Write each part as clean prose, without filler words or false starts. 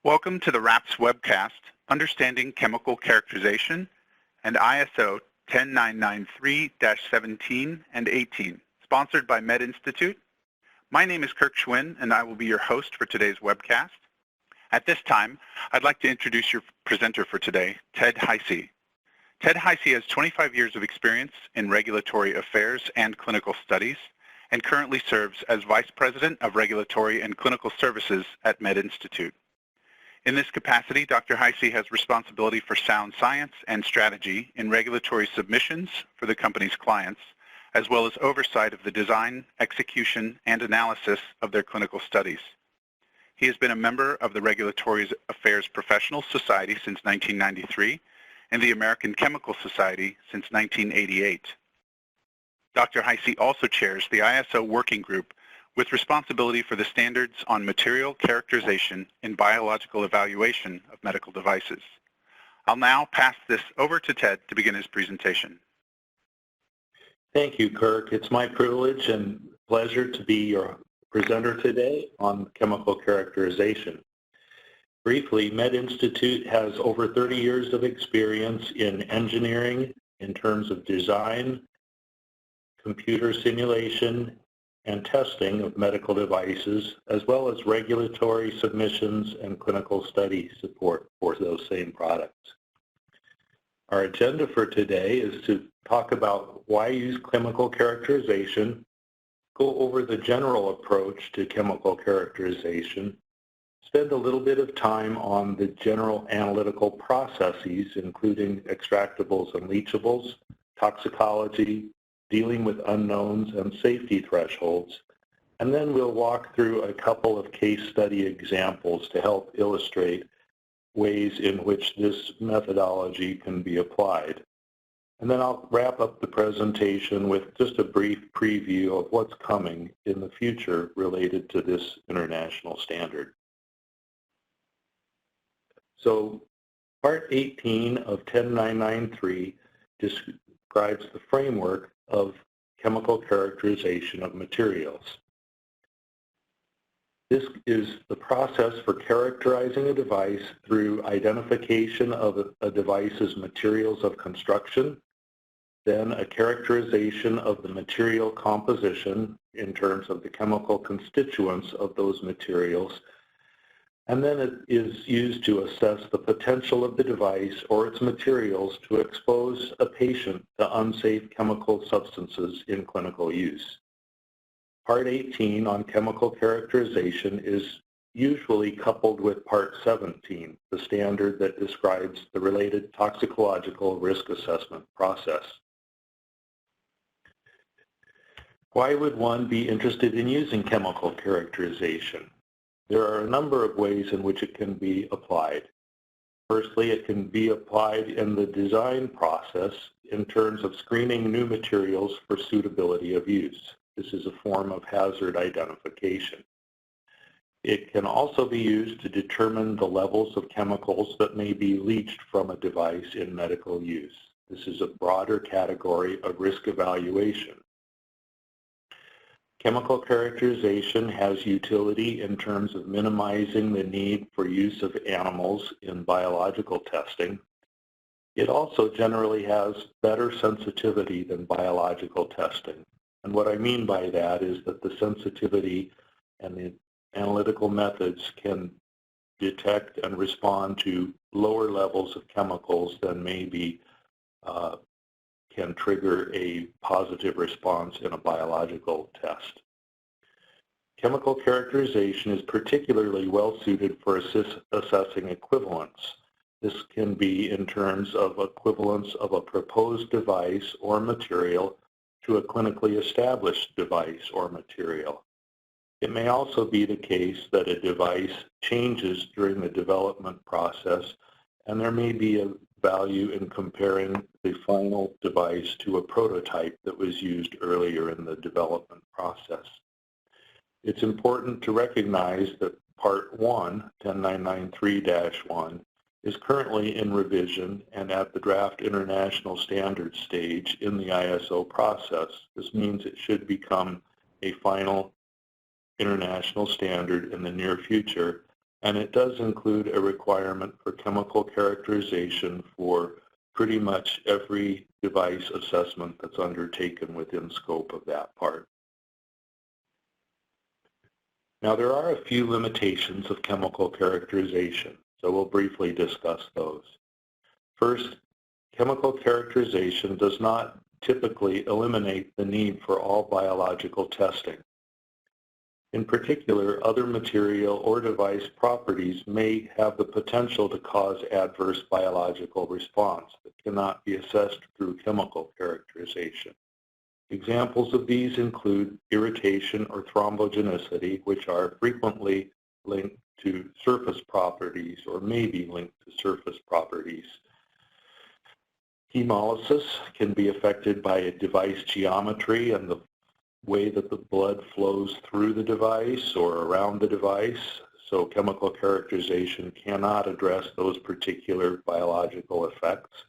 Welcome to the RAPS webcast, Understanding Chemical Characterization and ISO 10993-17 and 18, sponsored by Med Institute. My name is Kirk Schwinn, and I will be your host for today's webcast. At this time, I'd like to introduce your presenter for today, Ted Heise. Ted Heise has 25 years of experience in regulatory affairs and clinical studies, and currently serves as Vice President of Regulatory and Clinical Services at Med Institute. In this capacity, Dr. Heise has responsibility for sound science and strategy in regulatory submissions for the company's clients, as well as oversight of the design, execution, and analysis of their clinical studies. He has been a member of the Regulatory Affairs Professional Society since 1993 and the American Chemical Society since 1988. Dr. Heise also chairs the ISO Working Group with responsibility for the standards on material characterization in biological evaluation of medical devices. I'll now pass this over to Ted to begin his presentation. Thank you, Kirk. It's my privilege and pleasure to be your presenter today on chemical characterization. Briefly, Med Institute has over 30 years of experience in engineering in terms of design, computer simulation, and testing of medical devices, as well as regulatory submissions and clinical study support for those same products. Our agenda for today is to talk about why use chemical characterization, go over the general approach to chemical characterization, spend a little bit of time on the general analytical processes, including extractables and leachables, toxicology, dealing with unknowns and safety thresholds, and then we'll walk through a couple of case study examples to help illustrate ways in which this methodology can be applied. And then I'll wrap up the presentation with just a brief preview of what's coming in the future related to this international standard. So Part 18 of 10993 describes the framework of chemical characterization of materials. This is the process for characterizing a device through identification of a device's materials of construction, then a characterization of the material composition in terms of the chemical constituents of those materials, and then it is used to assess the potential of the device or its materials to expose a patient to unsafe chemical substances in clinical use. Part 18 on chemical characterization is usually coupled with Part 17, the standard that describes the related toxicological risk assessment process. Why would one be interested in using chemical characterization? There are a number of ways in which it can be applied. Firstly, it can be applied in the design process in terms of screening new materials for suitability of use. This is a form of hazard identification. It can also be used to determine the levels of chemicals that may be leached from a device in medical use. This is a broader category of risk evaluation. Chemical characterization has utility in terms of minimizing the need for use of animals in biological testing. It also generally has better sensitivity than biological testing. And what I mean by that is that the sensitivity and the analytical methods can detect and respond to lower levels of chemicals than maybe can trigger a positive response in a biological test. Chemical characterization is particularly well suited for assessing equivalence. This can be in terms of equivalence of a proposed device or material to a clinically established device or material. It may also be the case that a device changes during the development process, and there may be a value in comparing the final device to a prototype that was used earlier in the development process. It's important to recognize that Part 1, 10993-1, is currently in revision and at the draft international standards stage in the ISO process. This means it should become a final international standard in the near future, and it does include a requirement for chemical characterization for pretty much every device assessment that's undertaken within scope of that part. Now, there are a few limitations of chemical characterization, so we'll briefly discuss those. First, chemical characterization does not typically eliminate the need for all biological testing. In particular, other material or device properties may have the potential to cause adverse biological response that cannot be assessed through chemical characterization. Examples of these include irritation or thrombogenicity, which are frequently linked to surface properties or may be linked to surface properties. Hemolysis can be affected by a device geometry and the way that the blood flows through the device or around the device, so chemical characterization cannot address those particular biological effects.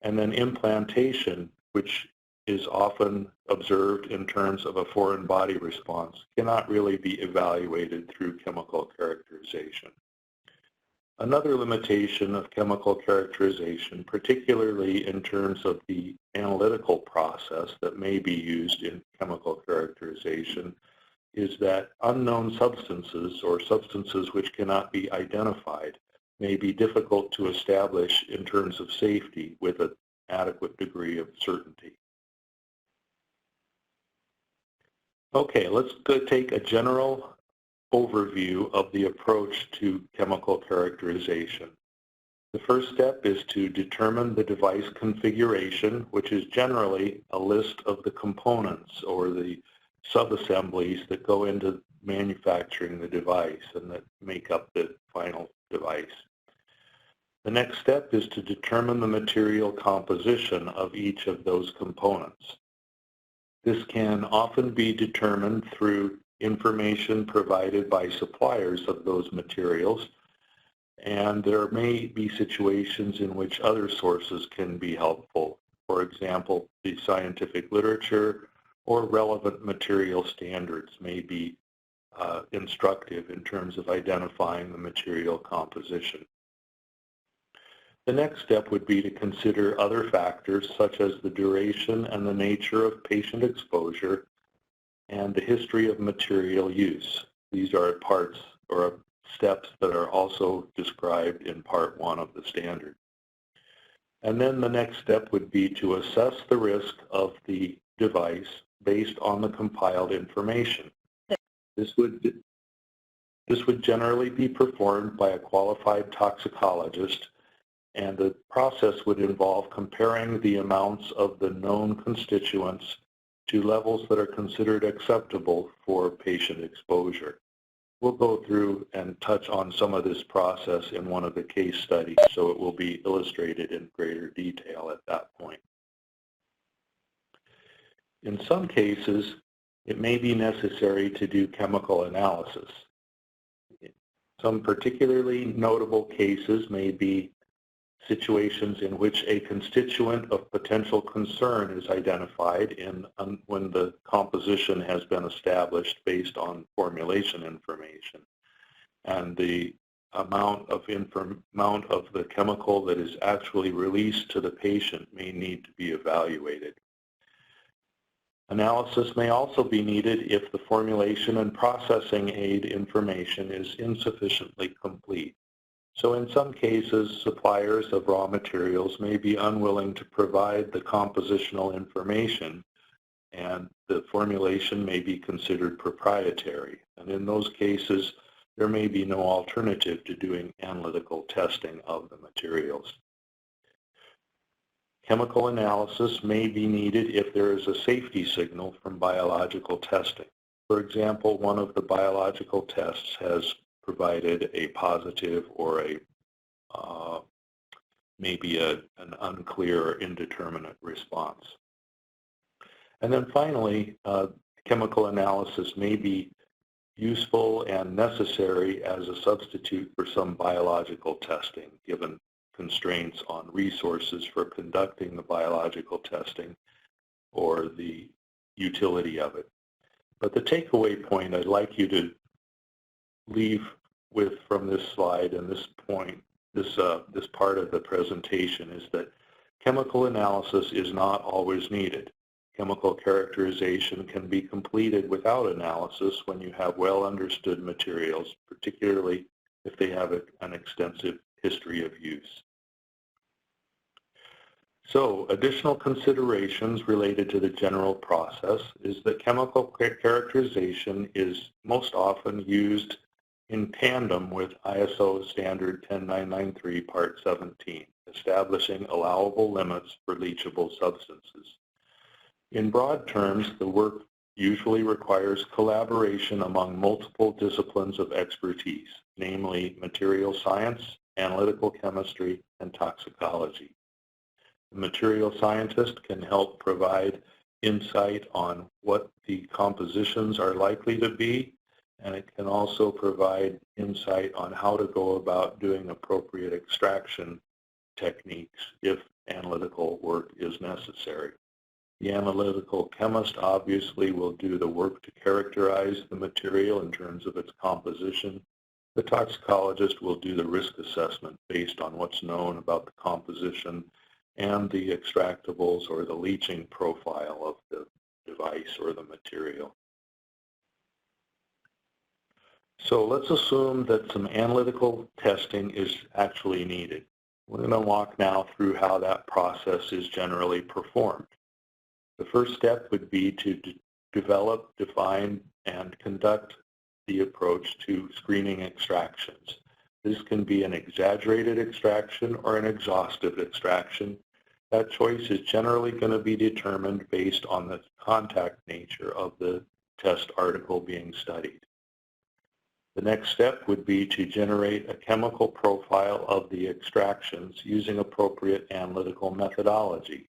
And then implantation, which is often observed in terms of a foreign body response, cannot really be evaluated through chemical characterization. Another limitation of chemical characterization, particularly in terms of the analytical process that may be used in chemical characterization, is that unknown substances or substances which cannot be identified may be difficult to establish in terms of safety with an adequate degree of certainty. Okay, let's go take a general overview of the approach to chemical characterization. The first step is to determine the device configuration, which is generally a list of the components or the subassemblies that go into manufacturing the device and that make up the final device. The next step is to determine the material composition of each of those components. This can often be determined through information provided by suppliers of those materials, and there may be situations in which other sources can be helpful. For example, the scientific literature or relevant material standards may be instructive in terms of identifying the material composition. The next step would be to consider other factors such as the duration and the nature of patient exposure and the history of material use. These are parts or steps that are also described in Part 1 of the standard. And then the next step would be to assess the risk of the device based on the compiled information. This would generally be performed by a qualified toxicologist, and the process would involve comparing the amounts of the known constituents to levels that are considered acceptable for patient exposure. We'll go through and touch on some of this process in one of the case studies, so it will be illustrated in greater detail at that point. In some cases, it may be necessary to do chemical analysis. Some particularly notable cases may be situations in which a constituent of potential concern is identified when the composition has been established based on formulation information, and the amount of the chemical that is actually released to the patient may need to be evaluated. Analysis may also be needed if the formulation and processing aid information is insufficiently complete. So in some cases, suppliers of raw materials may be unwilling to provide the compositional information, and the formulation may be considered proprietary. And in those cases, there may be no alternative to doing analytical testing of the materials. Chemical analysis may be needed if there is a safety signal from biological testing. For example, one of the biological tests has provided a positive or maybe an unclear or indeterminate response. And then finally, chemical analysis may be useful and necessary as a substitute for some biological testing, given constraints on resources for conducting the biological testing or the utility of it. But the takeaway point I'd like you to leave from this slide and this point, this part of the presentation is that chemical analysis is not always needed. Chemical characterization can be completed without analysis when you have well understood materials, particularly if they have an extensive history of use. So, additional considerations related to the general process is that chemical characterization is most often used in tandem with ISO standard 10993 part 17, establishing allowable limits for leachable substances. In broad terms, the work usually requires collaboration among multiple disciplines of expertise, namely material science, analytical chemistry, and toxicology. The material scientist can help provide insight on what the compositions are likely to be, and it can also provide insight on how to go about doing appropriate extraction techniques if analytical work is necessary. The analytical chemist obviously will do the work to characterize the material in terms of its composition. The toxicologist will do the risk assessment based on what's known about the composition and the extractables or the leaching profile of the device or the material. So let's assume that some analytical testing is actually needed. We're going to walk now through how that process is generally performed. The first step would be to develop, define, and conduct the approach to screening extractions. This can be an exaggerated extraction or an exhaustive extraction. That choice is generally going to be determined based on the contact nature of the test article being studied. The next step would be to generate a chemical profile of the extractions using appropriate analytical methodology.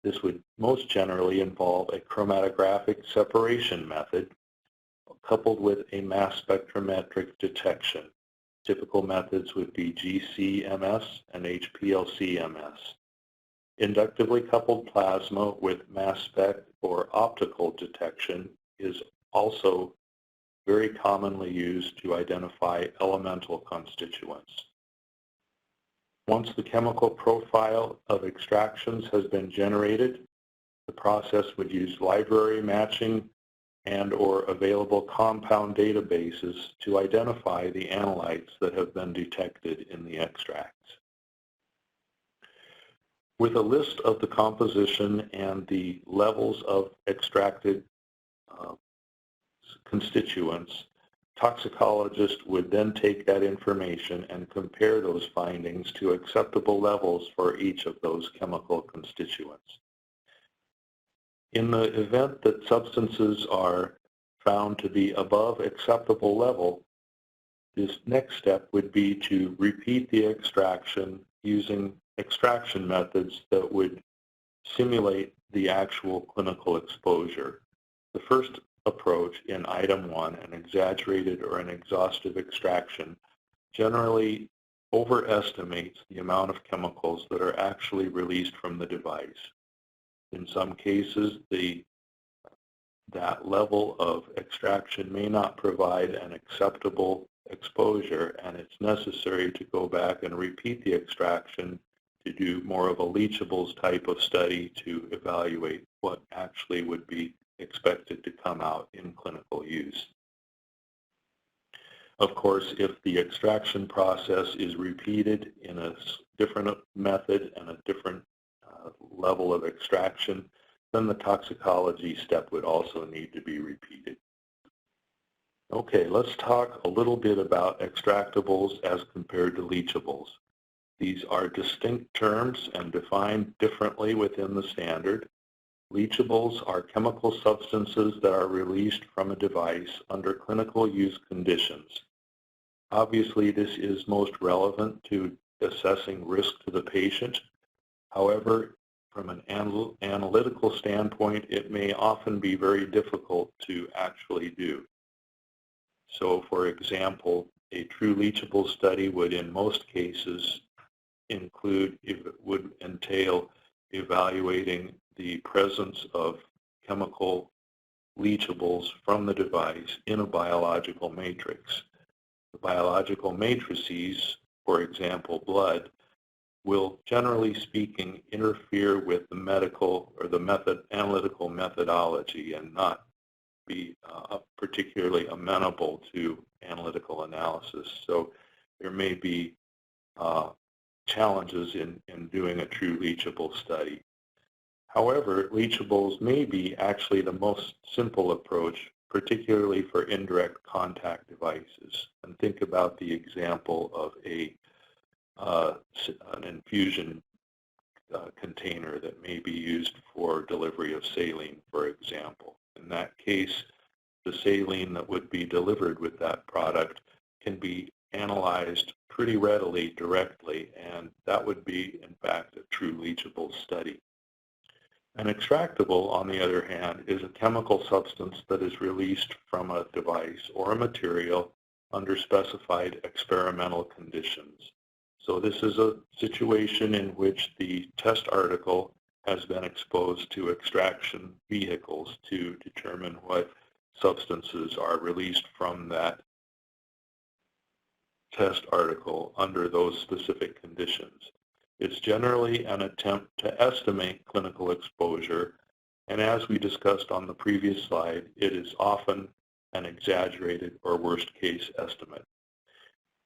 This would most generally involve a chromatographic separation method coupled with a mass spectrometric detection. Typical methods would be GC-MS and HPLC-MS. Inductively coupled plasma with mass spec or optical detection is also very commonly used to identify elemental constituents. Once the chemical profile of extractions has been generated, the process would use library matching and/or available compound databases to identify the analytes that have been detected in the extracts. With a list of the composition and the levels of extracted constituents, toxicologists would then take that information and compare those findings to acceptable levels for each of those chemical constituents. In the event that substances are found to be above acceptable level, this next step would be to repeat the extraction using extraction methods that would simulate the actual clinical exposure. The first approach in item 1, an exaggerated or an exhaustive extraction, generally overestimates the amount of chemicals that are actually released from the device. In some cases, that level of extraction may not provide an acceptable exposure, and it's necessary to go back and repeat the extraction to do more of a leachables type of study to evaluate what actually would be expected to come out in clinical use. Of course, if the extraction process is repeated in a different method and a different level of extraction, then the toxicology step would also need to be repeated. Okay, let's talk a little bit about extractables as compared to leachables. These are distinct terms and defined differently within the standard. Leachables are chemical substances that are released from a device under clinical use conditions. Obviously, this is most relevant to assessing risk to the patient. However, from an analytical standpoint, it may often be very difficult to actually do. So, for example, a true leachable study would in most cases would entail evaluating the presence of chemical leachables from the device in a biological matrix. The biological matrices, for example, blood, will generally speaking interfere with the medical or the analytical methodology and not be particularly amenable to analytical analysis. So there may be challenges in doing a true leachable study. However, leachables may be actually the most simple approach, particularly for indirect contact devices. And think about the example of an infusion container that may be used for delivery of saline, for example. In that case, the saline that would be delivered with that product can be analyzed pretty readily directly, and that would be, in fact, a true leachable study. An extractable, on the other hand, is a chemical substance that is released from a device or a material under specified experimental conditions. So this is a situation in which the test article has been exposed to extraction vehicles to determine what substances are released from that test article under those specific conditions. It's generally an attempt to estimate clinical exposure, and as we discussed on the previous slide, it is often an exaggerated or worst case estimate.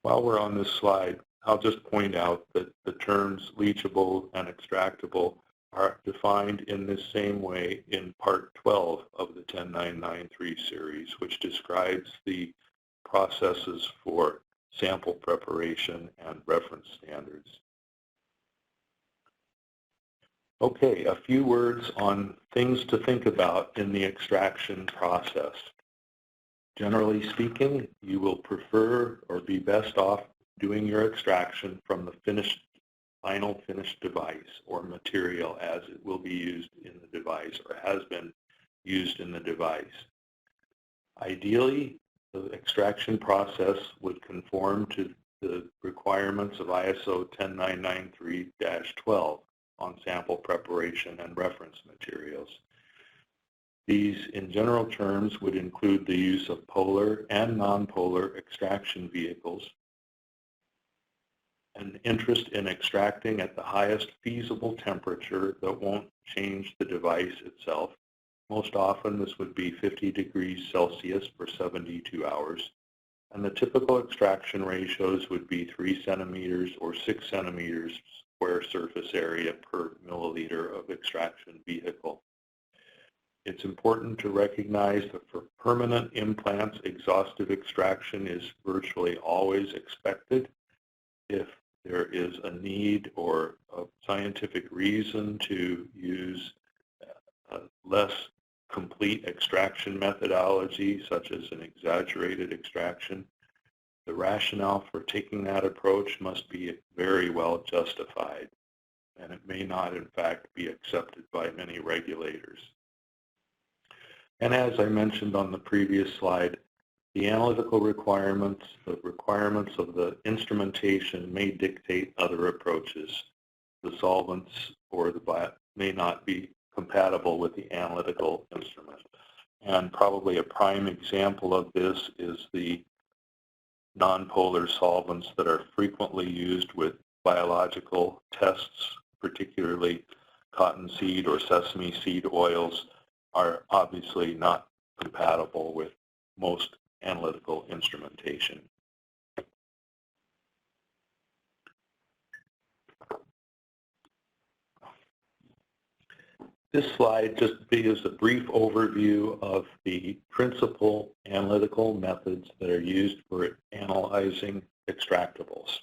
While we're on this slide, I'll just point out that the terms leachable and extractable are defined in this same way in Part 12 of the 10993 series, which describes the processes for sample preparation and reference standards. Okay, a few words on things to think about in the extraction process. Generally speaking, you will prefer or be best off doing your extraction from the final finished device or material as it will be used in the device or has been used in the device. Ideally, the extraction process would conform to the requirements of ISO 10993-12 on sample preparation and reference materials. These, in general terms, would include the use of polar and nonpolar extraction vehicles, an interest in extracting at the highest feasible temperature that won't change the device itself. Most often this would be 50 degrees Celsius for 72 hours, and the typical extraction ratios would be 3 centimeters or 6 centimeters square surface area per milliliter of extraction vehicle. It's important to recognize that for permanent implants, exhaustive extraction is virtually always expected. If there is a need or a scientific reason to use a less complete extraction methodology, such as an exaggerated extraction, the rationale for taking that approach must be very well justified, and it may not, in fact, be accepted by many regulators. And as I mentioned on the previous slide, the analytical requirements, the requirements of the instrumentation may dictate other approaches. The solvents or the may not be compatible with the analytical instrument. And probably a prime example of this is the nonpolar solvents that are frequently used with biological tests, particularly cottonseed or sesame seed oils, are obviously not compatible with most analytical instrumentation. This slide just gives a brief overview of the principal analytical methods that are used for analyzing extractables.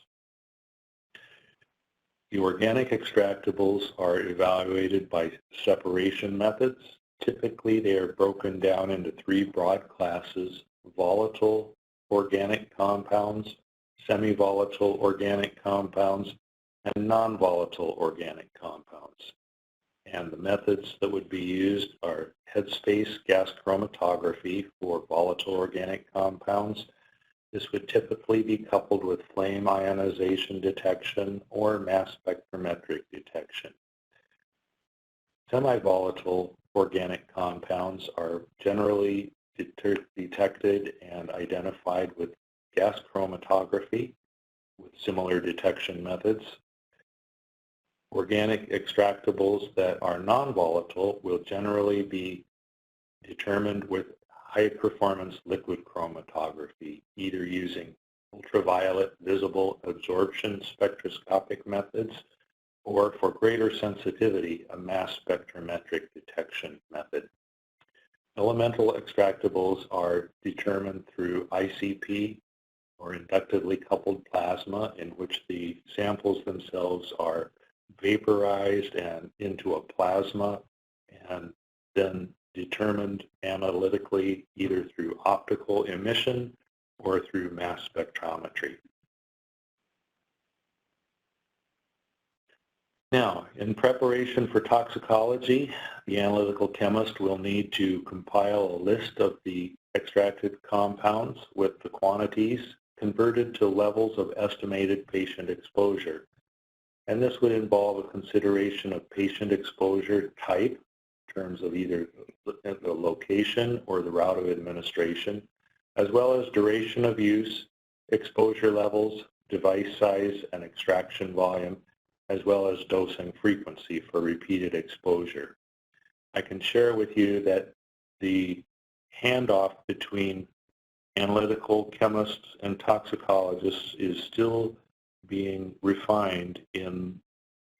The organic extractables are evaluated by separation methods. Typically, they are broken down into 3 broad classes: volatile organic compounds, semi-volatile organic compounds, and non-volatile organic compounds. And the methods that would be used are headspace gas chromatography for volatile organic compounds. This would typically be coupled with flame ionization detection or mass spectrometric detection. Semi-volatile organic compounds are generally detected and identified with gas chromatography with similar detection methods. Organic extractables that are non-volatile will generally be determined with high-performance liquid chromatography, either using ultraviolet visible absorption spectroscopic methods or, for greater sensitivity, a mass spectrometric detection method. Elemental extractables are determined through ICP, or inductively coupled plasma, in which the samples themselves are vaporized and into a plasma and then determined analytically either through optical emission or through mass spectrometry. Now, in preparation for toxicology, the analytical chemist will need to compile a list of the extracted compounds with the quantities converted to levels of estimated patient exposure. And this would involve a consideration of patient exposure type in terms of either the location or the route of administration, as well as duration of use, exposure levels, device size, and extraction volume, as well as dosing frequency for repeated exposure. I can share with you that the handoff between analytical chemists and toxicologists is still being refined in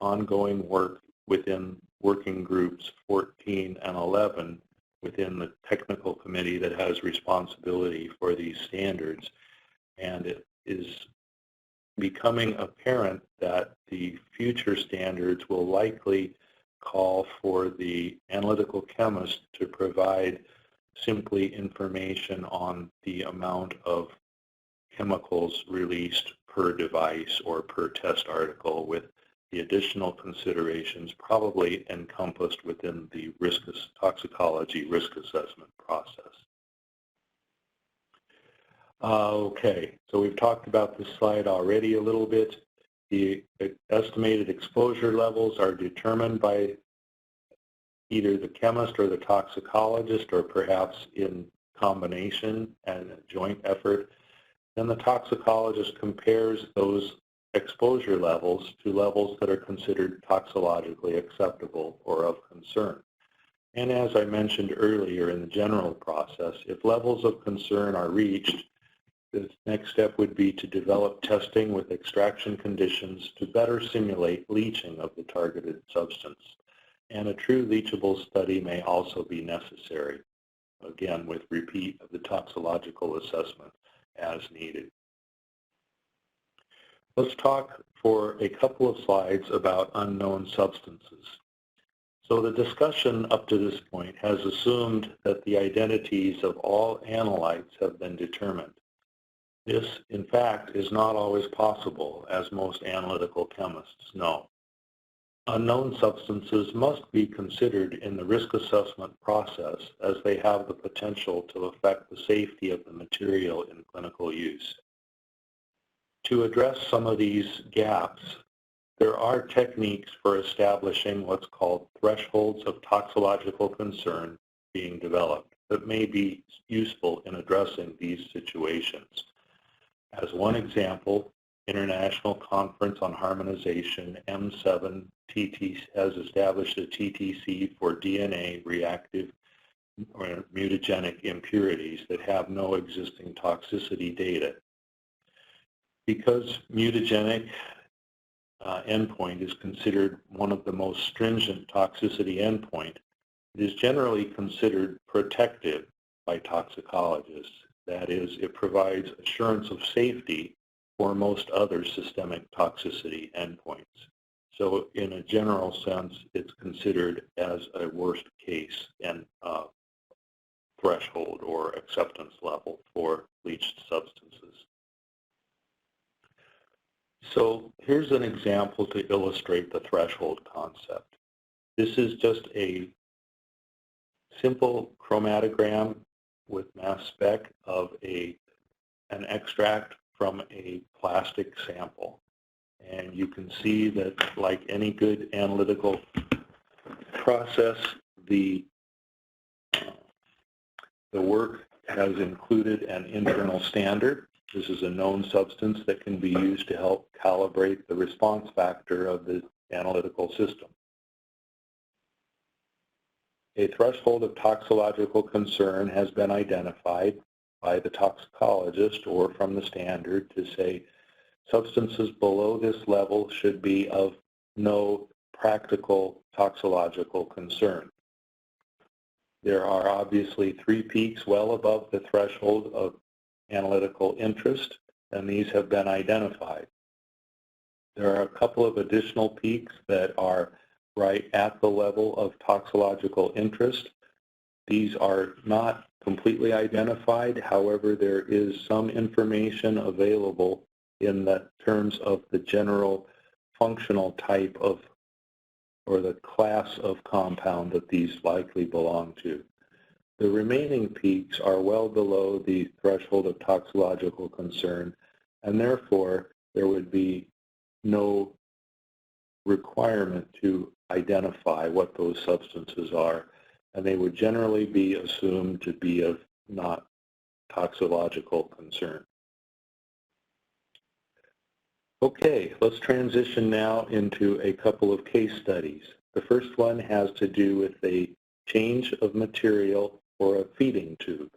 ongoing work within working groups 14 and 11 within the technical committee that has responsibility for these standards. And it is becoming apparent that the future standards will likely call for the analytical chemist to provide simply information on the amount of chemicals released per device or per test article, with the additional considerations probably encompassed within the toxicology risk assessment process. Okay, so we've talked about this slide already a little bit. The estimated exposure levels are determined by either the chemist or the toxicologist, or perhaps in combination and a joint effort. Then the toxicologist compares those exposure levels to levels that are considered toxicologically acceptable or of concern. And as I mentioned earlier in the general process, if levels of concern are reached, the next step would be to develop testing with extraction conditions to better simulate leaching of the targeted substance. And a true leachable study may also be necessary, again with repeat of the toxicological assessment as needed. Let's talk for a couple of slides about unknown substances. So the discussion up to this point has assumed that the identities of all analytes have been determined. This, in fact, is not always possible, as most analytical chemists know. Unknown substances must be considered in the risk assessment process, as they have the potential to affect the safety of the material in clinical use. To address some of these gaps, there are techniques for establishing what's called thresholds of toxicological concern being developed that may be useful in addressing these situations. As one example, International Conference on Harmonization, M7 has established a TTC for DNA reactive or mutagenic impurities that have no existing toxicity data. Because mutagenic endpoint is considered one of the most stringent toxicity endpoint, it is generally considered protective by toxicologists. That is, it provides assurance of safety for most other systemic toxicity endpoints. So in a general sense, it's considered as a worst case and threshold or acceptance level for leached substances. So here's an example to illustrate the threshold concept. This is just a simple chromatogram with mass spec of an extract from a plastic sample. And you can see that, like any good analytical process, the work has included an internal standard. This is a known substance that can be used to help calibrate the response factor of the analytical system. A threshold of toxicological concern has been identified by the toxicologist or from the standard to say substances below this level should be of no practical toxicological concern. There are obviously 3 peaks well above the threshold of analytical interest, and these have been identified. There are a couple of additional peaks that are right at the level of toxicological interest. These are not completely identified. However, there is some information available in the terms of the general functional type of or the class of compound that these likely belong to. The remaining peaks are well below the threshold of toxicological concern, and therefore there would be no requirement to identify what those substances are, and they would generally be assumed to be of not toxicological concern. Okay, let's transition now into a couple of case studies. The first one has to do with a change of material for a feeding tube.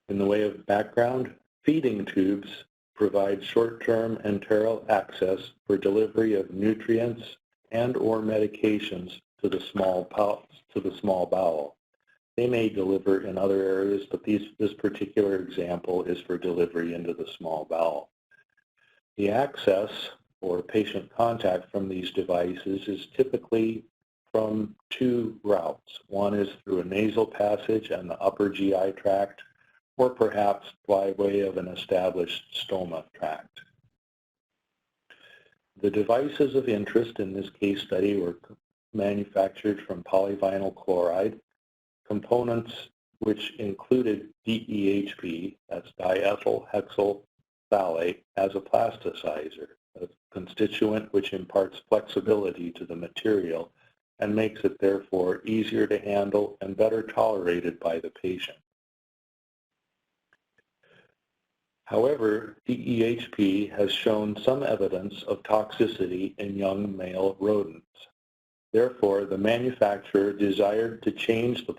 In the way of background, feeding tubes provide short-term enteral access for delivery of nutrients and or medications to the small bowel. They may deliver in other areas, but this particular example is for delivery into the small bowel. The access or patient contact from these devices is typically from 2 routes. One is through a nasal passage and the upper GI tract, or perhaps by way of an established stoma tract. The devices of interest in this case study were manufactured from polyvinyl chloride, components which included DEHP, that's diethyl hexyl phthalate, as a plasticizer, a constituent which imparts flexibility to the material and makes it therefore easier to handle and better tolerated by the patient. However, DEHP has shown some evidence of toxicity in young male rodents. Therefore, the manufacturer desired to change the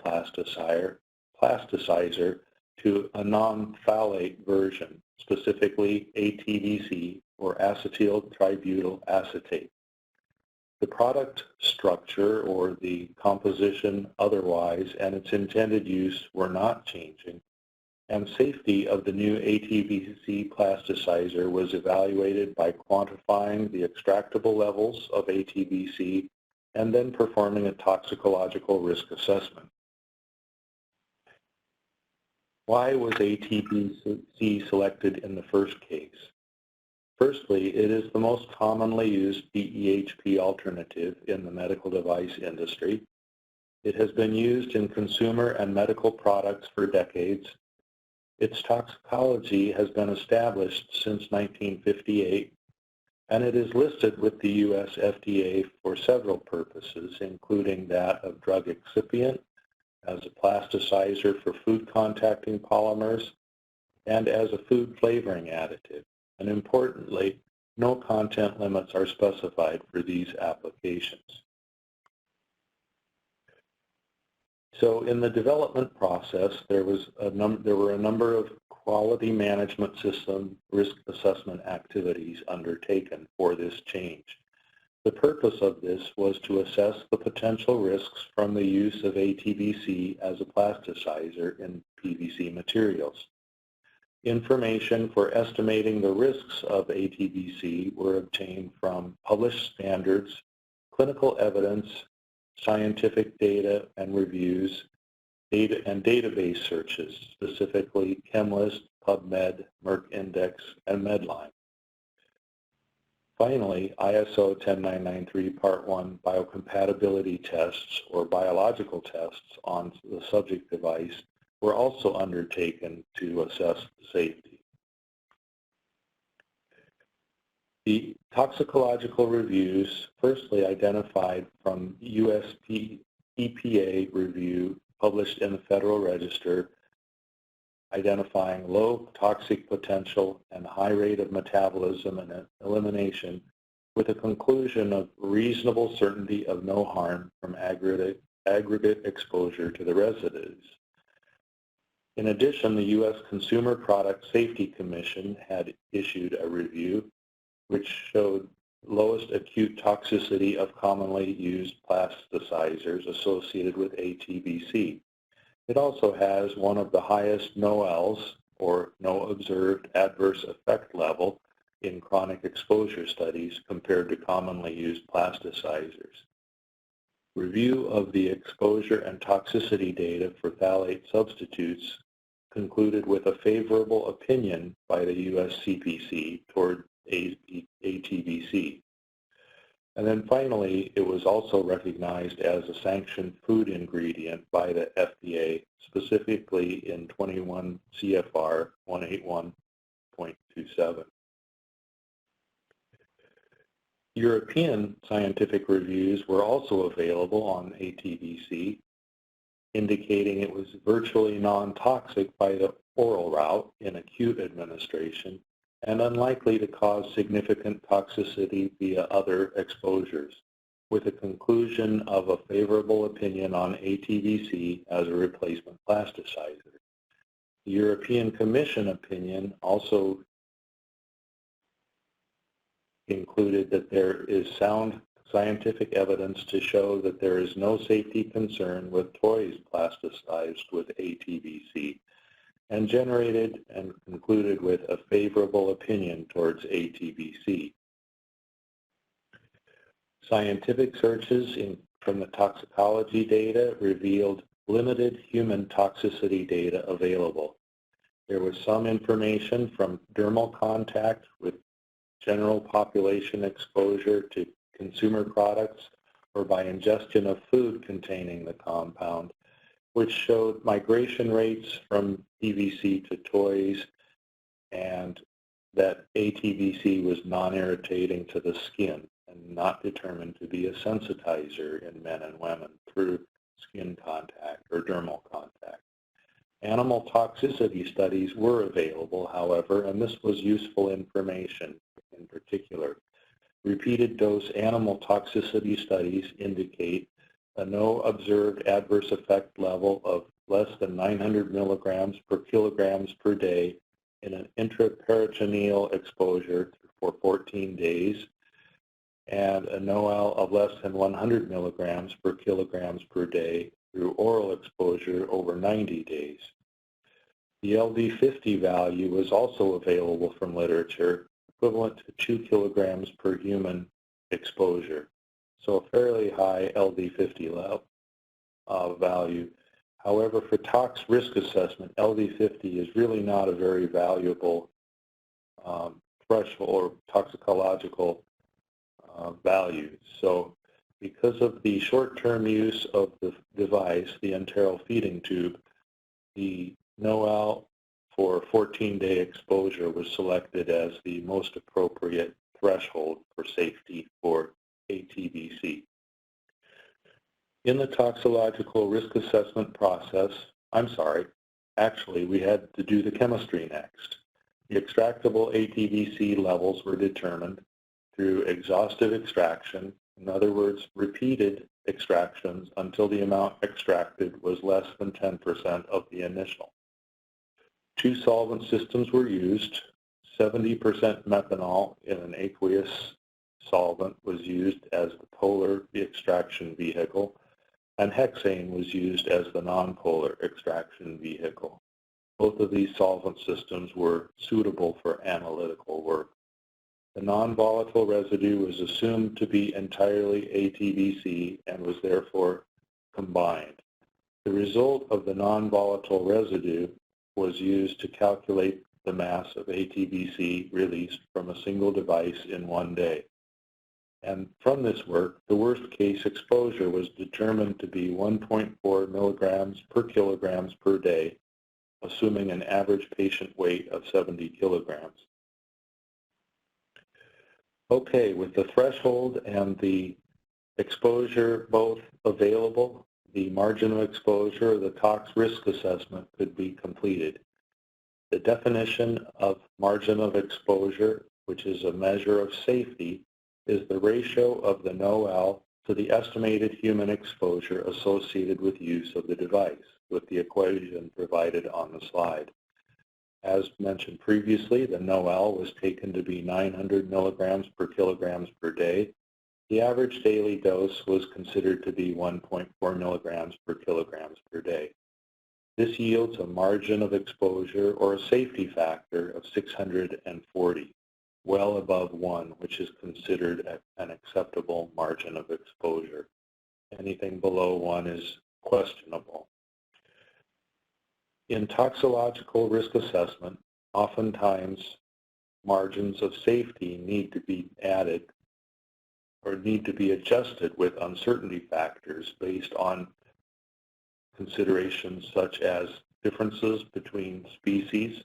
plasticizer to a non-phthalate version, specifically ATBC, or acetyl tributyl acetate. The product structure or the composition otherwise and its intended use were not changing, and safety of the new ATBC plasticizer was evaluated by quantifying the extractable levels of ATBC and then performing a toxicological risk assessment. Why was ATBC selected in the first case? Firstly, it is the most commonly used DEHP alternative in the medical device industry. It has been used in consumer and medical products for decades. Its toxicology has been established since 1958, and it is listed with the U.S. FDA for several purposes, including that of drug excipient, as a plasticizer for food contacting polymers, and as a food flavoring additive. And importantly, no content limits are specified for these applications. So in the development process, there were a number of quality management system risk assessment activities undertaken for this change. The purpose of this was to assess the potential risks from the use of ATBC as a plasticizer in PVC materials. Information for estimating the risks of ATBC were obtained from published standards, clinical evidence, scientific data and reviews, data and database searches, specifically ChemList, PubMed, Merck Index, and Medline. Finally, ISO 10993 Part 1 biocompatibility tests or biological tests on the subject device were also undertaken to assess the safety. The toxicological reviews firstly identified from US EPA review published in the Federal Register identifying low toxic potential and high rate of metabolism and elimination, with a conclusion of reasonable certainty of no harm from aggregate exposure to the residues. In addition, the U.S. Consumer Product Safety Commission had issued a review which showed lowest acute toxicity of commonly used plasticizers associated with ATBC. It also has one of the highest NOELs, or no observed adverse effect level, in chronic exposure studies compared to commonly used plasticizers. Review of the exposure and toxicity data for phthalate substitutes concluded with a favorable opinion by the U.S. CPC toward ATBC. And then finally, it was also recognized as a sanctioned food ingredient by the FDA, specifically in 21 CFR 181.27. European scientific reviews were also available on ATBC, indicating it was virtually non-toxic by the oral route in acute administration and unlikely to cause significant toxicity via other exposures, with a conclusion of a favorable opinion on ATBC as a replacement plasticizer. The European Commission opinion also included that there is sound scientific evidence to show that there is no safety concern with toys plasticized with ATBC, and generated and concluded with a favorable opinion towards ATBC. Scientific searches from the toxicology data revealed limited human toxicity data available. There was some information from dermal contact with general population exposure to consumer products or by ingestion of food containing the compound, which showed migration rates from PVC to toys and that ATBC was non-irritating to the skin and not determined to be a sensitizer in men and women through skin contact or dermal contact. Animal toxicity studies were available, however, and this was useful information in particular. Repeated dose animal toxicity studies indicate a no observed adverse effect level of less than 900 milligrams per kilograms per day in an intraperitoneal exposure for 14 days, and a NOEL of less than 100 milligrams per kilograms per day through oral exposure over 90 days. The LD50 value was also available from literature, equivalent to 2 kilograms per human exposure, so a fairly high LD50 level value. However, for tox risk assessment, LD50 is really not a very valuable threshold or toxicological value. So because of the short-term use of the device, the enteral feeding tube, the NOEL for 14-day exposure was selected as the most appropriate threshold for safety for ATBC. In the toxicological risk assessment process, actually we had to do the chemistry next. The extractable ATBC levels were determined through exhaustive extraction, in other words, repeated extractions until the amount extracted was less than 10% of the initial. 2 solvent systems were used. 70% methanol in an aqueous solvent was used as the polar extraction vehicle, and hexane was used as the nonpolar extraction vehicle. Both of these solvent systems were suitable for analytical work. The non-volatile residue was assumed to be entirely ATBC and was therefore combined. The result of the non-volatile residue was used to calculate the mass of ATBC released from a single device in 1 day. And from this work, the worst case exposure was determined to be 1.4 milligrams per kilograms per day, assuming an average patient weight of 70 kilograms. Okay, with the threshold and the exposure both available, the margin of exposure, the tox risk assessment could be completed. The definition of margin of exposure, which is a measure of safety, is the ratio of the NOEL to the estimated human exposure associated with use of the device, with the equation provided on the slide. As mentioned previously, the NOEL was taken to be 900 milligrams per kilograms per day. The average daily dose was considered to be 1.4 milligrams per kilograms per day. This yields a margin of exposure or a safety factor of 640, well above 1, which is considered an acceptable margin of exposure. Anything below 1 is questionable. In toxicological risk assessment, oftentimes margins of safety need to be added or need to be adjusted with uncertainty factors based on considerations such as differences between species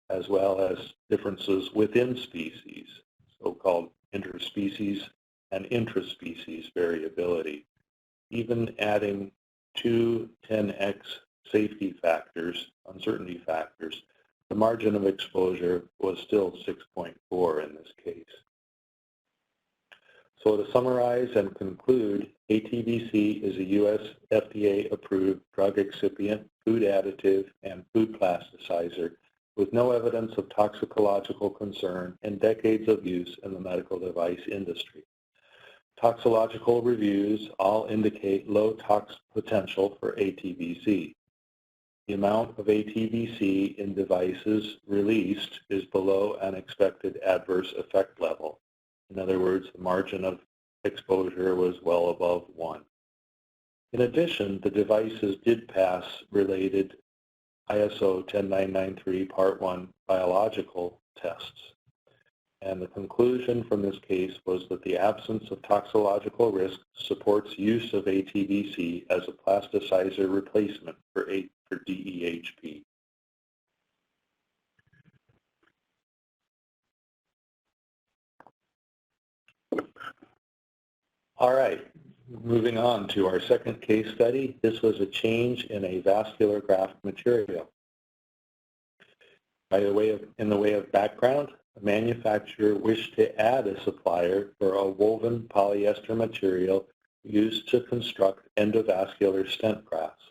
as well as differences within species, so-called interspecies and intraspecies variability. Even adding 2 10x safety factors, uncertainty factors, the margin of exposure was still 6.4 in this case. So to summarize and conclude, ATVC is a U.S. FDA-approved drug excipient, food additive, and food plasticizer with no evidence of toxicological concern and decades of use in the medical device industry. Toxicological reviews all indicate low tox potential for ATVC. The amount of ATVC in devices released is below an expected adverse effect level. In other words, the margin of exposure was well above 1. In addition, the devices did pass related ISO 10993 Part 1 biological tests. And the conclusion from this case was that the absence of toxicological risk supports use of ATVC as a plasticizer replacement for DEHP. All right, moving on to our second case study. This was a change in a vascular graft material. In the way of background, the manufacturer wished to add a supplier for a woven polyester material used to construct endovascular stent grafts.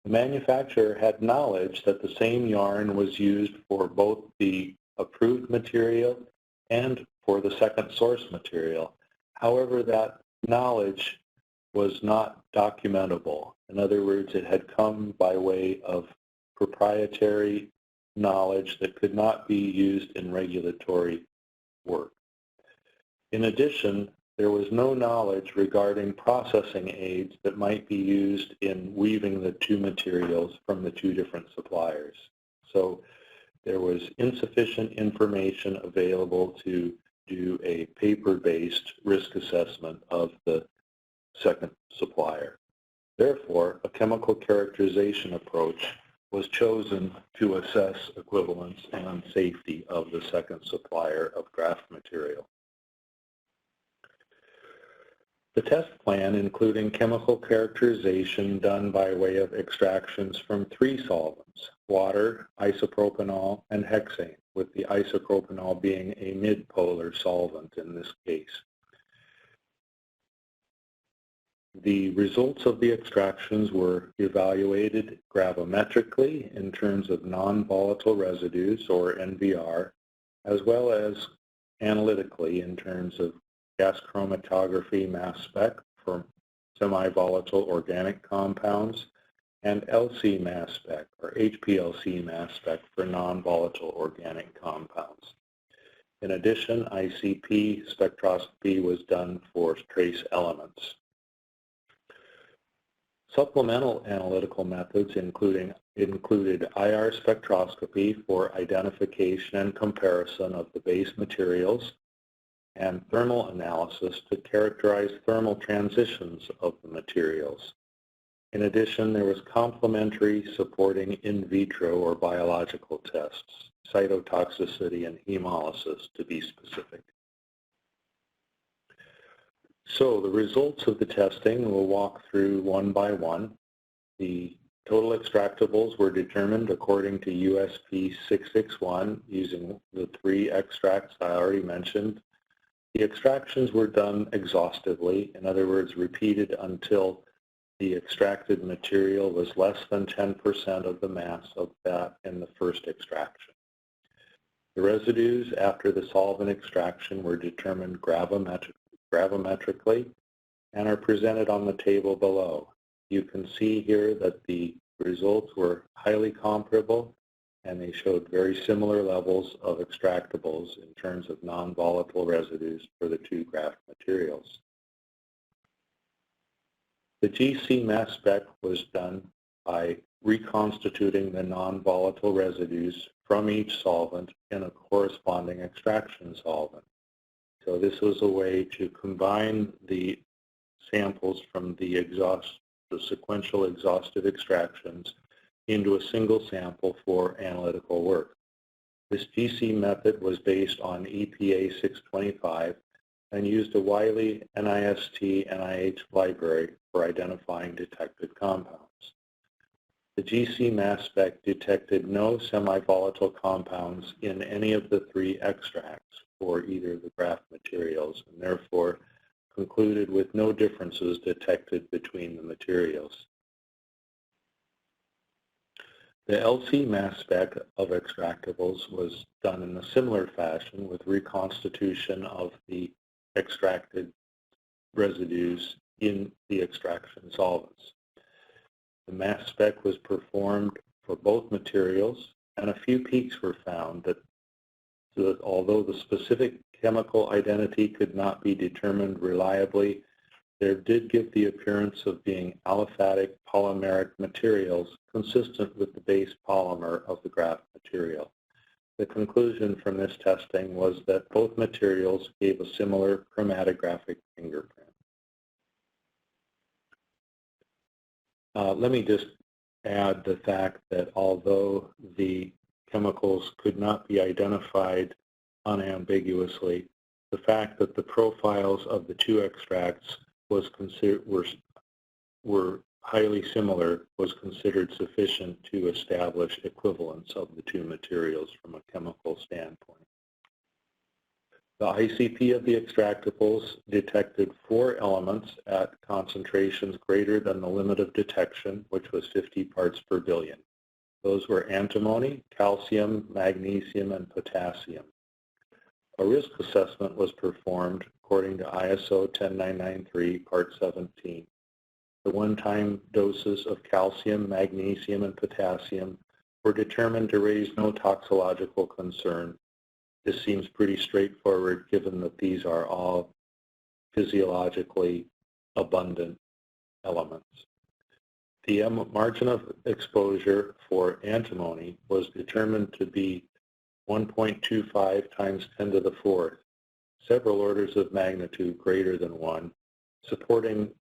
The manufacturer had knowledge that the same yarn was used for both the approved material and for the second source material. However, that knowledge was not documentable. In other words, it had come by way of proprietary knowledge that could not be used in regulatory work. In addition, there was no knowledge regarding processing aids that might be used in weaving the two materials from the two different suppliers. So there was insufficient information available to do a paper-based risk assessment of the second supplier. Therefore, a chemical characterization approach was chosen to assess equivalence and safety of the second supplier of graft material. The test plan, including chemical characterization done by way of extractions from 3 solvents, water, isopropanol, and hexane, with the isopropanol being a midpolar solvent in this case. The results of the extractions were evaluated gravimetrically in terms of non-volatile residues, or NVR, as well as analytically in terms of gas chromatography mass spec for semi-volatile organic compounds and LC mass spec, or HPLC mass spec for non-volatile organic compounds. In addition, ICP spectroscopy was done for trace elements. Supplemental analytical methods included IR spectroscopy for identification and comparison of the base materials, and thermal analysis to characterize thermal transitions of the materials. In addition, there was complementary supporting in vitro or biological tests, cytotoxicity and hemolysis to be specific. So the results of the testing we'll walk through one by one. The Total extractables were determined according to USP 661 using the 3 extracts I already mentioned. The extractions were done exhaustively, in other words, repeated until the extracted material was less than 10% of the mass of that in the first extraction. The residues after the solvent extraction were determined gravimetrically and are presented on the table below. You can see here that the results were highly comparable and they showed very similar levels of extractables in terms of non-volatile residues for the 2 graft materials. The GC mass spec was done by reconstituting the non-volatile residues from each solvent in a corresponding extraction solvent. So this was a way to combine the samples from the sequential exhaustive extractions into a single sample for analytical work. This GC method was based on EPA 625 and used a Wiley NIST/NIH library for identifying detected compounds. The GC mass spec detected no semi-volatile compounds in any of the 3 extracts for either of the graft materials, and therefore concluded with no differences detected between the materials. The LC mass spec of extractables was done in a similar fashion with reconstitution of the extracted residues in the extraction solvents. The mass spec was performed for both materials, and a few peaks were found that although the specific chemical identity could not be determined reliably, there did give the appearance of being aliphatic polymeric materials consistent with the base polymer of the graft material. The conclusion from this testing was that both materials gave a similar chromatographic fingerprint. Let me just add the fact that although the chemicals could not be identified unambiguously, the fact that the profiles of the 2 extracts were highly similar was considered sufficient to establish equivalence of the 2 materials from a chemical standpoint. The ICP of the extractables detected 4 elements at concentrations greater than the limit of detection, which was 50 parts per billion. Those were antimony, calcium, magnesium, and potassium. A risk assessment was performed according to ISO 10993, Part 17. The one-time doses of calcium, magnesium, and potassium were determined to raise no toxicological concern. This seems pretty straightforward given that these are all physiologically abundant elements. The margin of exposure for antimony was determined to be 1.25 times 10 to the 4th, several orders of magnitude greater than 1, supporting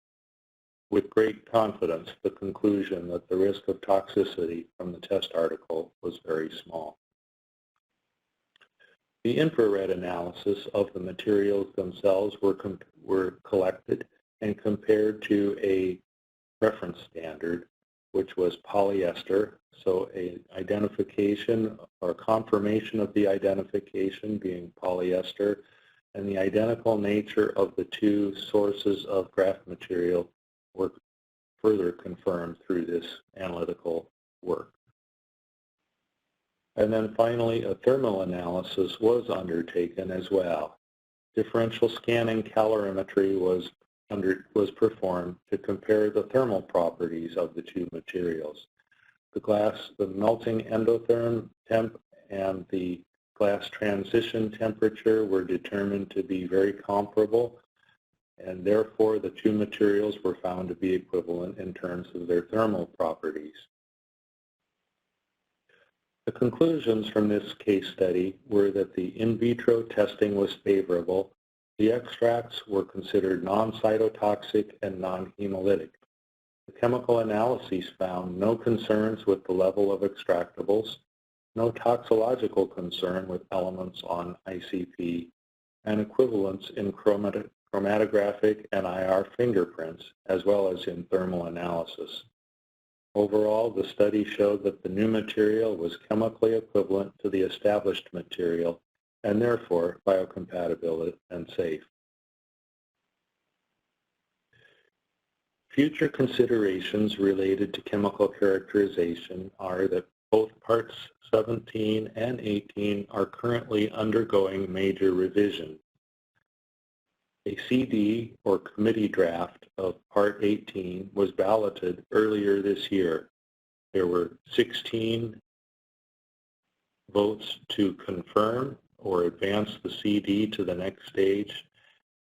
with great confidence the conclusion that the risk of toxicity from the test article was very small. The infrared analysis of the materials themselves were collected and compared to a reference standard, which was polyester. So an identification or confirmation of the identification being polyester, and the identical nature of the 2 sources of graft material were further confirmed through this analytical work. And then finally, a thermal analysis was undertaken as well. Differential scanning calorimetry was performed to compare the thermal properties of the 2 materials. The melting endotherm temp and the glass transition temperature were determined to be very comparable, and therefore the 2 materials were found to be equivalent in terms of their thermal properties. The conclusions from this case study were that the in vitro testing was favorable. The extracts were considered non-cytotoxic and non-hemolytic. The chemical analyses found no concerns with the level of extractables, no toxicological concern with elements on ICP, and equivalence in chromatographic and IR fingerprints, as well as in thermal analysis. Overall, the study showed that the new material was chemically equivalent to the established material and therefore biocompatible and safe. Future considerations related to chemical characterization are that both parts 17 and 18 are currently undergoing major revision. A CD or committee draft of Part 18 was balloted earlier this year. There were 16 votes to confirm or advance the CD to the next stage,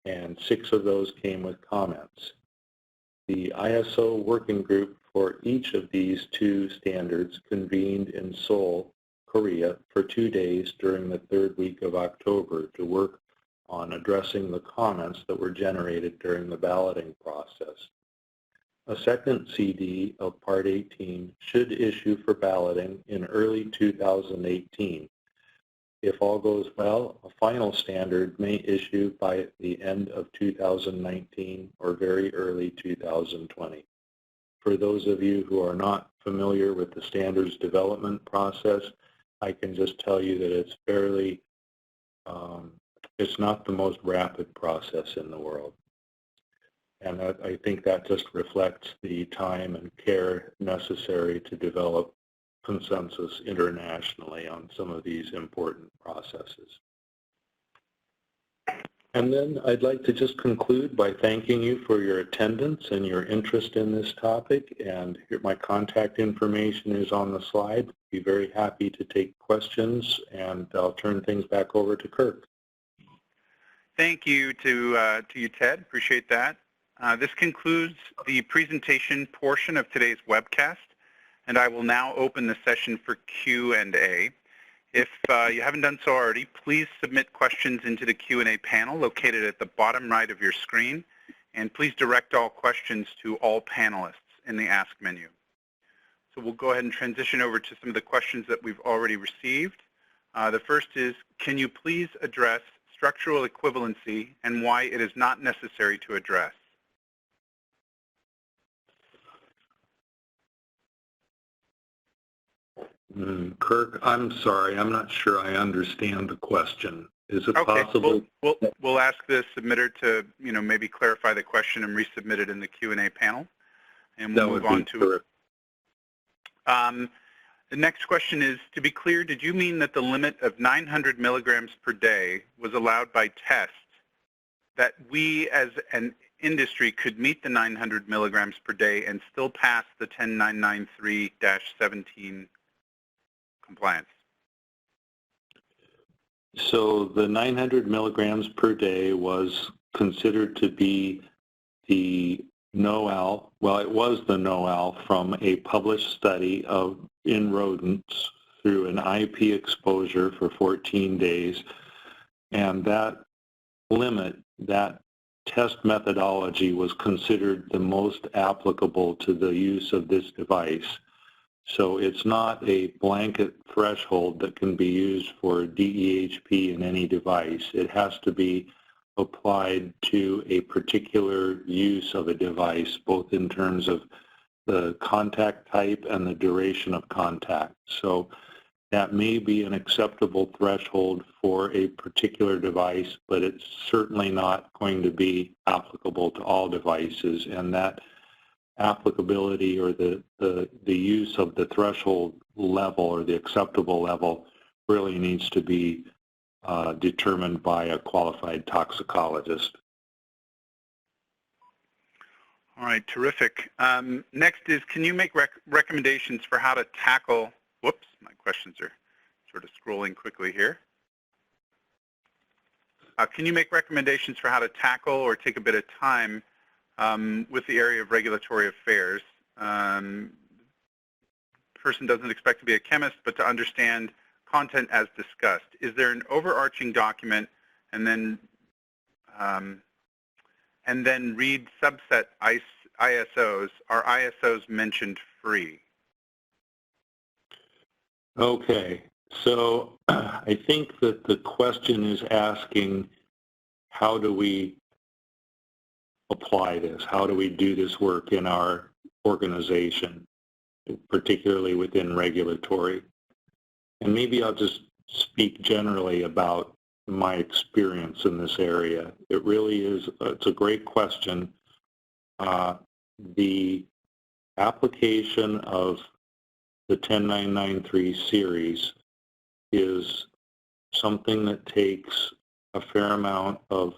and 6 of those came with comments. The ISO working group for each of these 2 standards convened in Seoul, Korea for 2 days during the 3rd week of October to work on addressing the comments that were generated during the balloting process. A second CD of Part 18 should issue for balloting in early 2018. If all goes well, a final standard may issue by the end of 2019 or very early 2020. For those of you who are not familiar with the standards development process, I can just tell you that it's fairly, it's not the most rapid process in the world. And I think that just reflects the time and care necessary to develop consensus internationally on some of these important processes. And then I'd like to just conclude by thanking you for your attendance and your interest in this topic. And here, my contact information is on the slide. Be very happy to take questions, and I'll turn things back over to Kirk. Thank you to you, Ted. Appreciate that. This concludes the presentation portion of today's webcast, and I will now open the session for Q&A. If you haven't done so already, please submit questions into the Q&A panel located at the bottom right of your screen, and please direct all questions to all panelists in the Ask menu. So we'll go ahead and transition over to some of the questions that we've already received. The first is, can you please address structural equivalency and why it is not necessary to address? Kirk, I'm sorry, I'm not sure I understand the question. Is it possible? We'll ask the submitter to, maybe clarify the question and resubmit it in the Q&A panel, and we'll move on to it. The next question is, to be clear, did you mean that the limit of 900 milligrams per day was allowed by test, that we as an industry could meet the 900 milligrams per day and still pass the 10993-17 compliance? So the 900 milligrams per day was considered to be the NOAL, well, it was the NOAL from a published study in rodents through an IP exposure for 14 days. And that limit, that test methodology was considered the most applicable to the use of this device. So it's not a blanket threshold that can be used for DEHP in any device. It has to be applied to a particular use of a device, both in terms of the contact type and the duration of contact. So that may be an acceptable threshold for a particular device, but it's certainly not going to be applicable to all devices. And that applicability or the use of the threshold level or the acceptable level really needs to be determined by a qualified toxicologist. All right, terrific. Next is, can you make recommendations for how to tackle, whoops, my questions are sort of scrolling quickly here. Can you make recommendations for how to tackle or take a bit of time with the area of regulatory affairs? Person doesn't expect to be a chemist, but to understand content as discussed. Is there an overarching document and then read subset ISOs? Are ISOs mentioned free? Okay, so I think that the question is asking, how do we apply this? How do we do this work in our organization? particularly within regulatory. And maybe I'll just speak generally about my experience in this area. It really is, it's a great question. The application of the 10993 series is something that takes a fair amount of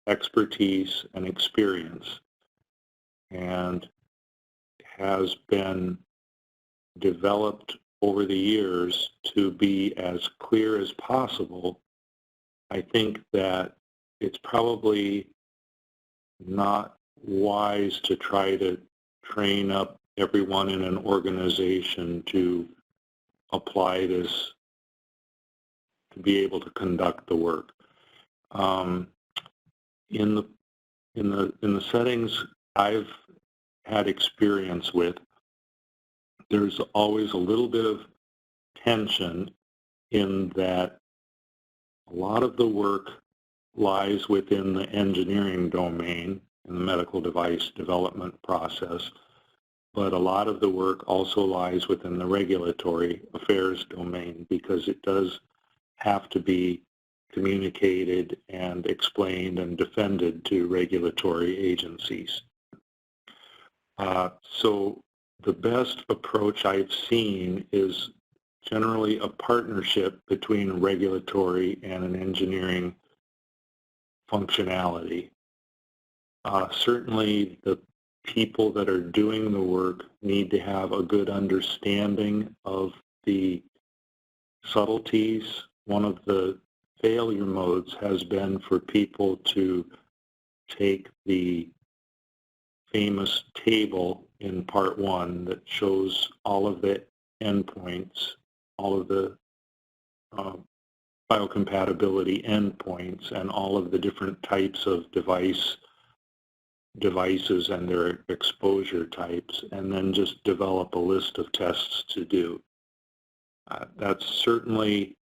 expertise and experience and has been developed over the years to be as clear as possible. I think that it's probably not wise to try to train up everyone in an organization to apply this, to be able to conduct the work. In the settings I've had experience with, there's always a little bit of tension in that a lot of the work lies within the engineering domain in the medical device development process, but a lot of the work also lies within the regulatory affairs domain because it does have to be communicated and explained and defended to regulatory agencies. So the best approach I've seen is generally a partnership between regulatory and an engineering functionality. Certainly the people that are doing the work need to have a good understanding of the subtleties. One of the failure modes has been for people to take the famous table in part 1 that shows all of the endpoints, all of the biocompatibility endpoints, and all of the different types of devices and their exposure types, and then just develop a list of tests to do. That's certainly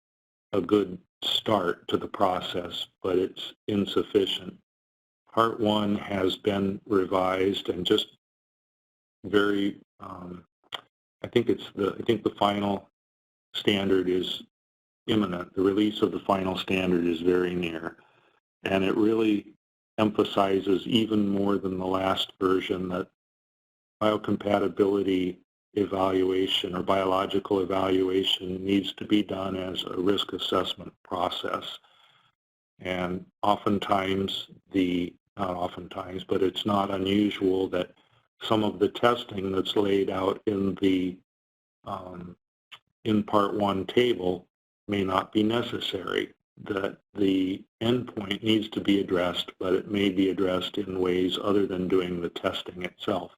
a good start to the process, but it's insufficient. Part 1 has been revised and just very, I think the final standard is imminent. The release of the final standard is very near, and it really emphasizes even more than the last version that biocompatibility evaluation or biological evaluation needs to be done as a risk assessment process. And oftentimes, not oftentimes, but it's not unusual that some of the testing that's laid out in the in part 1 table may not be necessary, that the endpoint needs to be addressed, but it may be addressed in ways other than doing the testing itself.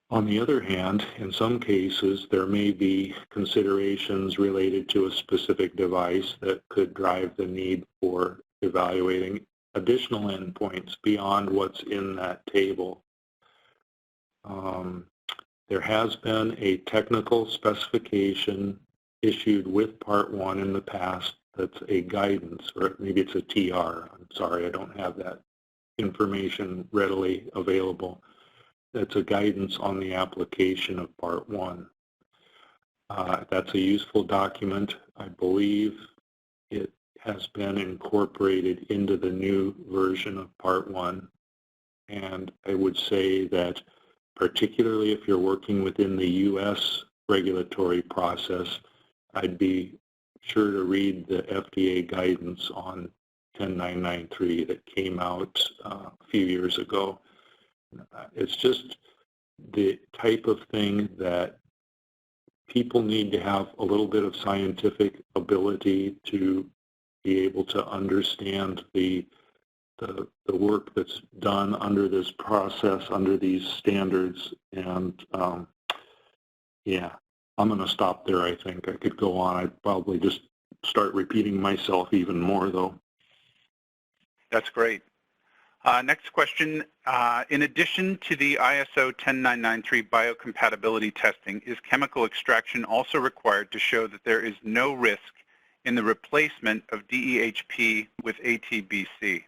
On the other hand, in some cases, there may be considerations related to a specific device that could drive the need for evaluating additional endpoints beyond what's in that table. There has been a technical specification issued with Part 1 in the past that's a guidance, or maybe it's a TR. I'm sorry, I don't have that information readily available. That's a guidance on the application of Part 1. That's a useful document. I believe it has been incorporated into the new version of Part 1. And I would say that particularly if you're working within the U.S. regulatory process, I'd be sure to read the FDA guidance on 10993 that came out a few years ago. It's just the type of thing that people need to have a little bit of scientific ability to be able to understand the work that's done under this process, under these standards. And yeah, I'm going to stop there, I think. I could go on. I'd probably just start repeating myself even more, though. That's great. Next question. In addition to the ISO 10993 biocompatibility testing, is chemical extraction also required to show that there is no risk in the replacement of DEHP with ATBC?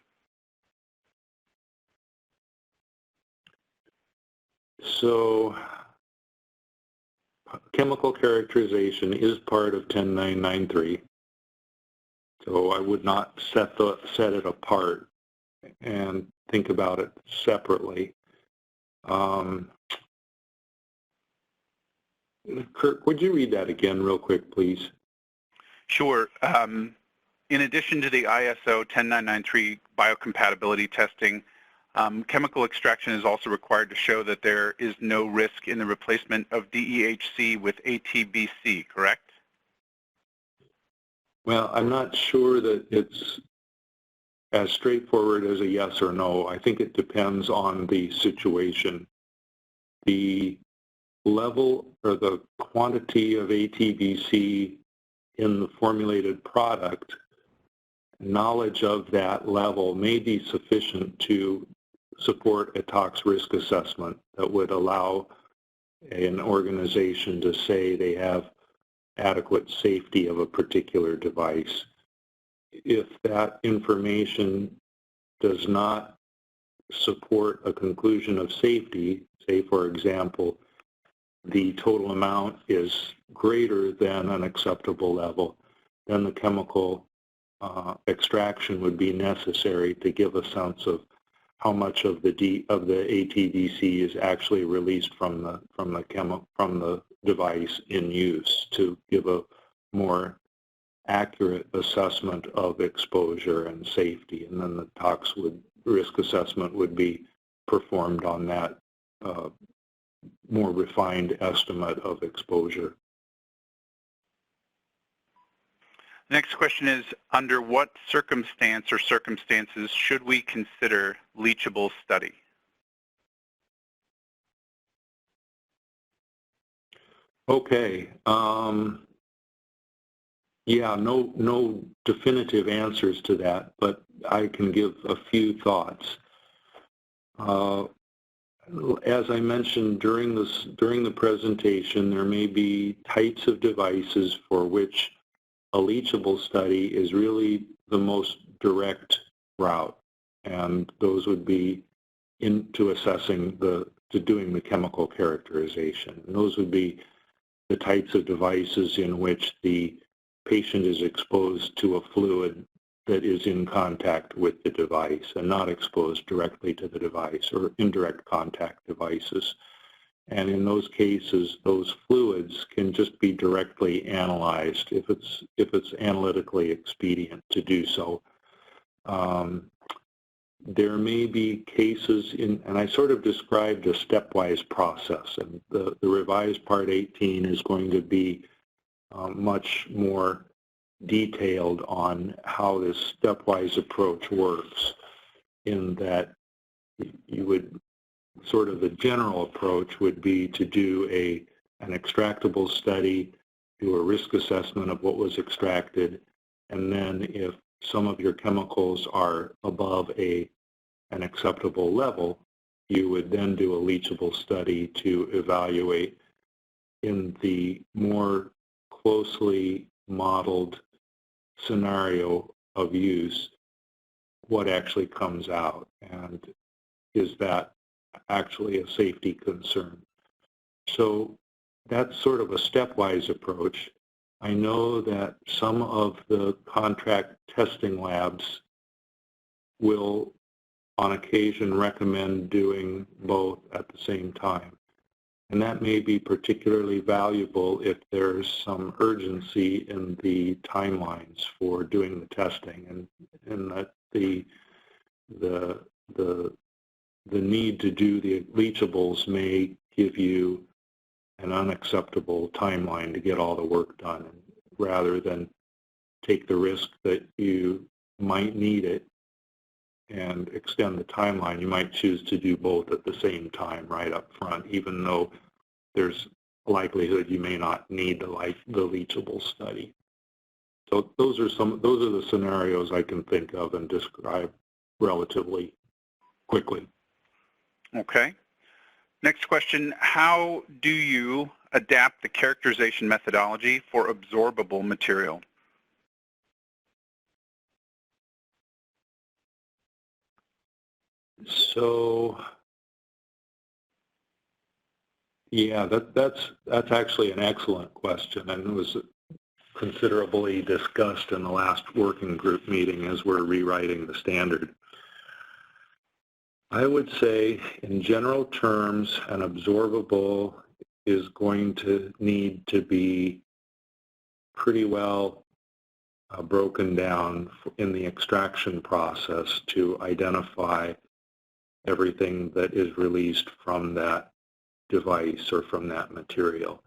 So chemical characterization is part of 10993. So I would not set it apart and think about it separately. Kirk, would you read that again real quick, please? Sure. In addition to the ISO 10993 biocompatibility testing, chemical extraction is also required to show that there is no risk in the replacement of DEHC with ATBC, correct? Well, I'm not sure that it's as straightforward as a yes or no. I think it depends on the situation. The level or the quantity of ATBC in the formulated product, knowledge of that level may be sufficient to support a tox risk assessment that would allow an organization to say they have adequate safety of a particular device. If that information does not support a conclusion of safety, say for example, the total amount is greater than an acceptable level, then the chemical extraction would be necessary to give a sense of how much of the ATBC is actually released from the device in use to give a more accurate assessment of exposure and safety, and then the tox risk assessment would be performed on that more refined estimate of exposure. Next question is, under what circumstance or circumstances should we consider leachable study? Okay. Yeah, no definitive answers to that, but I can give a few thoughts. As I mentioned during the presentation, there may be types of devices for which a leachable study is really the most direct route, and those would be into assessing to doing the chemical characterization. And those would be the types of devices in which the patient is exposed to a fluid that is in contact with the device and not exposed directly to the device, or indirect contact devices. And in those cases, those fluids can just be directly analyzed if it's analytically expedient to do so. There may be cases and I sort of described a stepwise process, and the revised Part 18 is going to be much more detailed on how this stepwise approach works, in that you would sort of the general approach would be to do an extractable study, do a risk assessment of what was extracted, and then if some of your chemicals are above an acceptable level, you would then do a leachable study to evaluate in the more closely modeled scenario of use what actually comes out, and is that actually a safety concern. So that's sort of a stepwise approach. I know that some of the contract testing labs will on occasion recommend doing both at the same time. And that may be particularly valuable if there's some urgency in the timelines for doing the testing, and that the need to do the leachables may give you an unacceptable timeline to get all the work done, rather than take the risk that you might need it and extend the timeline. You might choose to do both at the same time right up front, even though there's a likelihood you may not need the leachable study. So those are the scenarios I can think of and describe relatively quickly. Okay. Next question, how do you adapt the characterization methodology for absorbable material? So, Yeah, that's actually an excellent question, and it was considerably discussed in the last working group meeting as we're rewriting the standard. I would say, in general terms, an absorbable is going to need to be pretty well broken down in the extraction process to identify everything that is released from that device or from that material.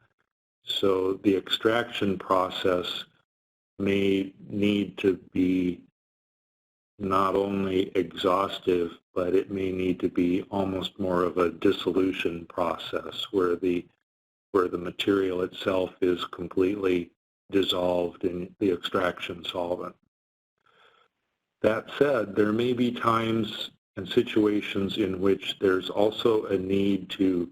So the extraction process may need to be not only exhaustive, but it may need to be almost more of a dissolution process where the material itself is completely dissolved in the extraction solvent. That said, there may be times and situations in which there's also a need to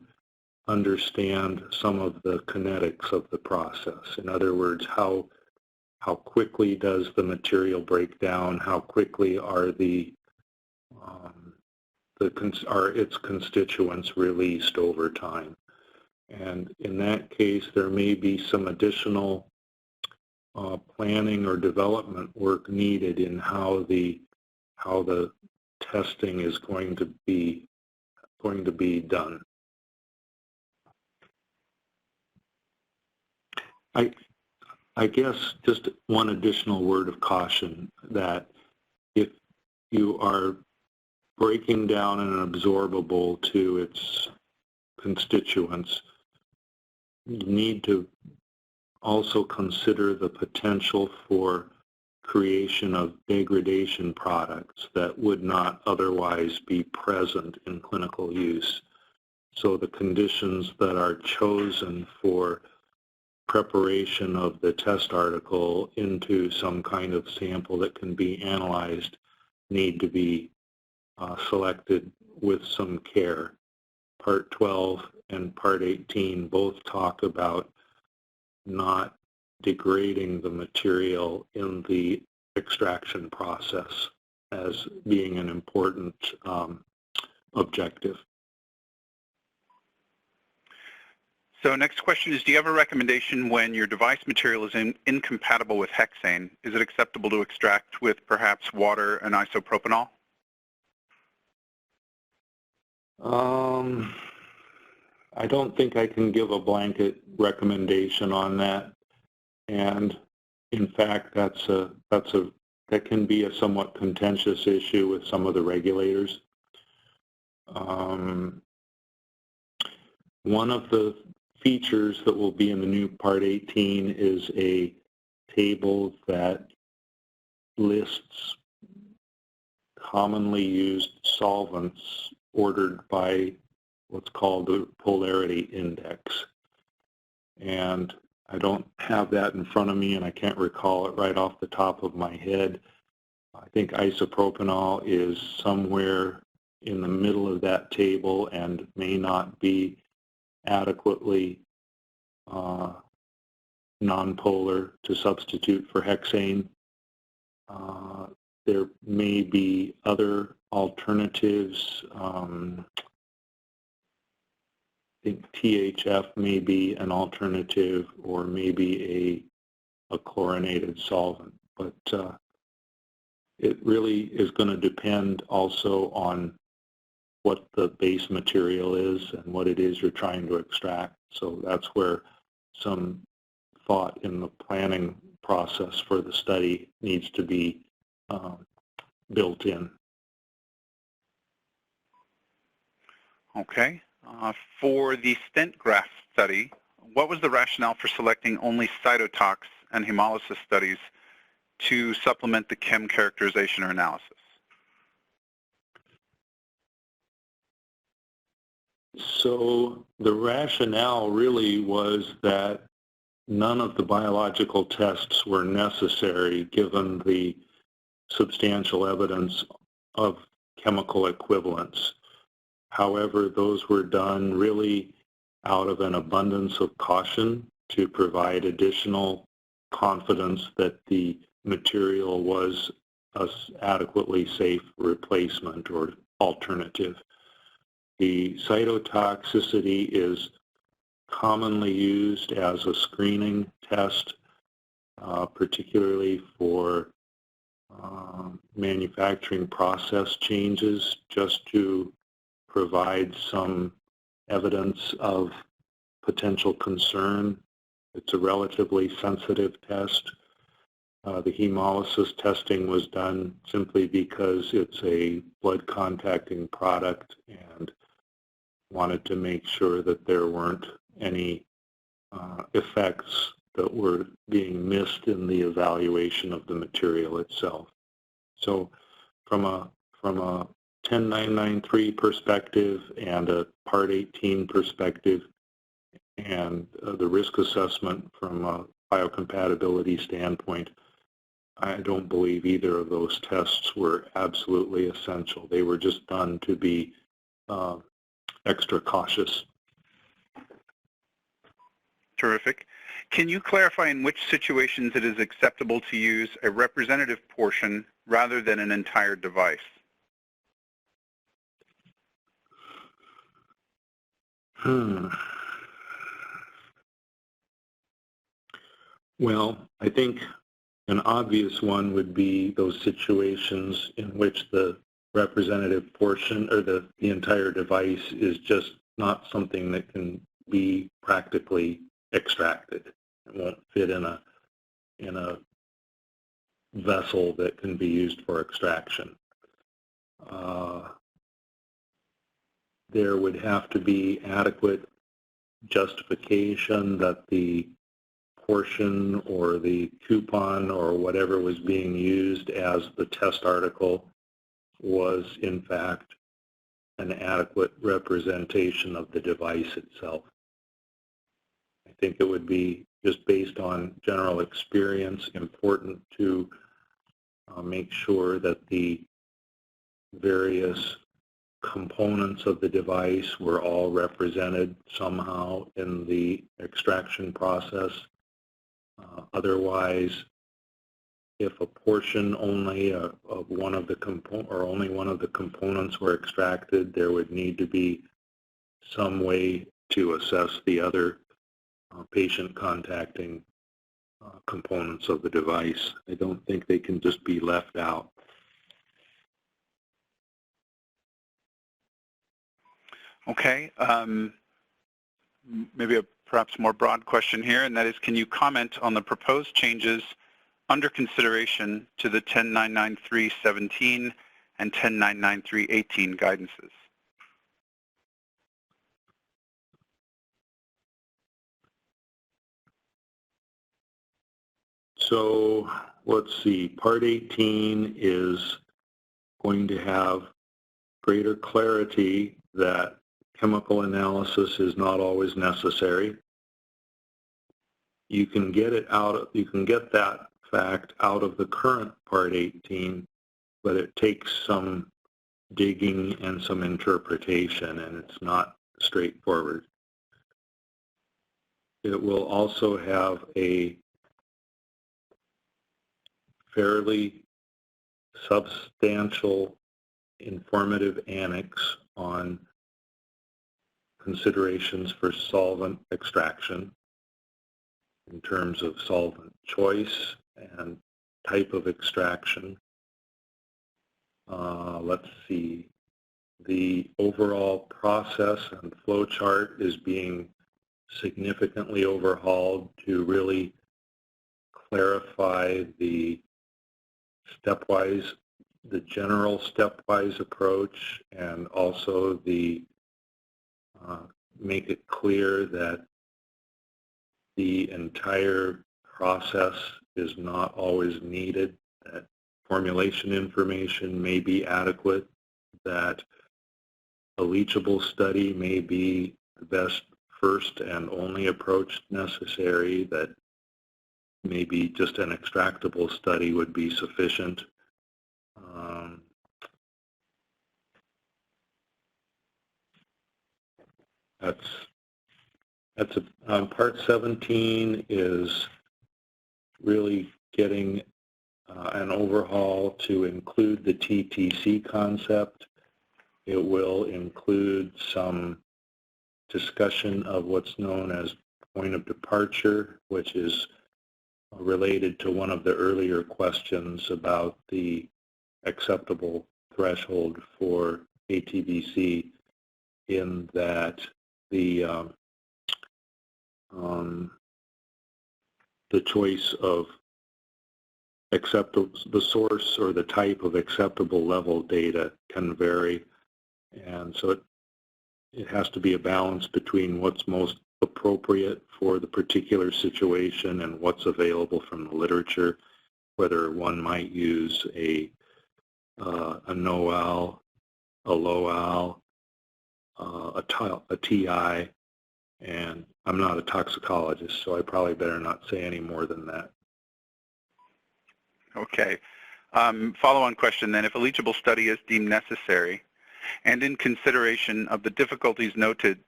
understand some of the kinetics of the process. In other words, how quickly does the material break down? How quickly are its constituents released over time? And in that case, there may be some additional planning or development work needed in how the testing is going to be done. I guess just one additional word of caution that if you are breaking down an absorbable to its constituents, you need to also consider the potential for creation of degradation products that would not otherwise be present in clinical use. So the conditions that are chosen for preparation of the test article into some kind of sample that can be analyzed need to be selected with some care. Part 12 and Part 18 both talk about not degrading the material in the extraction process as being an important objective. So next question is, do you have a recommendation when your device material is incompatible with hexane? Is it acceptable to extract with perhaps water and isopropanol? I don't think I can give a blanket recommendation on that. And in fact, that can be a somewhat contentious issue with some of the regulators. One of the features that will be in the new Part 18 is a table that lists commonly used solvents ordered by what's called the polarity index. And I don't have that in front of me, and I can't recall it right off the top of my head. I think isopropanol is somewhere in the middle of that table and may not be adequately nonpolar to substitute for hexane. There may be other alternatives. I think THF may be an alternative, or maybe a chlorinated solvent. But it really is going to depend also on what the base material is and what it is you're trying to extract. So that's where some thought in the planning process for the study needs to be built in. Okay. For the stent graft study, what was the rationale for selecting only cytotox and hemolysis studies to supplement the chem characterization or analysis? So the rationale really was that none of the biological tests were necessary given the substantial evidence of chemical equivalence. However, those were done really out of an abundance of caution to provide additional confidence that the material was an adequately safe replacement or alternative. The cytotoxicity is commonly used as a screening test, particularly for manufacturing process changes, just to provide some evidence of potential concern. It's a relatively sensitive test. The hemolysis testing was done simply because it's a blood contacting product and wanted to make sure that there weren't any effects that were being missed in the evaluation of the material itself. So from a 10993 perspective and a Part 18 perspective, and the risk assessment from a biocompatibility standpoint, I don't believe either of those tests were absolutely essential. They were just done to be extra cautious. Terrific. Can you clarify in which situations it is acceptable to use a representative portion rather than an entire device? Well, I think an obvious one would be those situations in which the representative portion or the entire device is just not something that can be practically extracted. It won't fit in a vessel that can be used for extraction. There would have to be adequate justification that the portion or the coupon or whatever was being used as the test article was in fact an adequate representation of the device itself. I think it would be, just based on general experience, important to make sure that the various components of the device were all represented somehow in the extraction process. Otherwise, if a portion only of one of the only one of the components were extracted, there would need to be some way to assess the other patient contacting components of the device. I don't think they can just be left out. Okay. Maybe a perhaps more broad question here, and that is, can you comment on the proposed changes under consideration to the 10993-17 and 10993-18 guidances? So let's see, Part 18 is going to have greater clarity that chemical analysis is not always necessary. You can get that fact out of the current Part 18, but it takes some digging and some interpretation, and it's not straightforward. It will also have a fairly substantial informative annex on considerations for solvent extraction in terms of solvent choice and type of extraction. Let's see, the overall process and flow chart is being significantly overhauled to really clarify the general stepwise approach, and also make it clear that the entire process is not always needed, that formulation information may be adequate, that a leachable study may be the best first and only approach necessary, that maybe just an extractable study would be sufficient. Part 17 is really getting an overhaul to include the TTC concept. It will include some discussion of what's known as point of departure, which is related to one of the earlier questions about the acceptable threshold for ATBC, in that the choice of acceptable, the source or the type of acceptable level data can vary, and so it has to be a balance between what's most appropriate for the particular situation and what's available from the literature, whether one might use a NOAL, a LOAL, a TI, and I'm not a toxicologist, so I probably better not say any more than that. Okay. Follow-on question then. If a leachable study is deemed necessary, and in consideration of the difficulties noted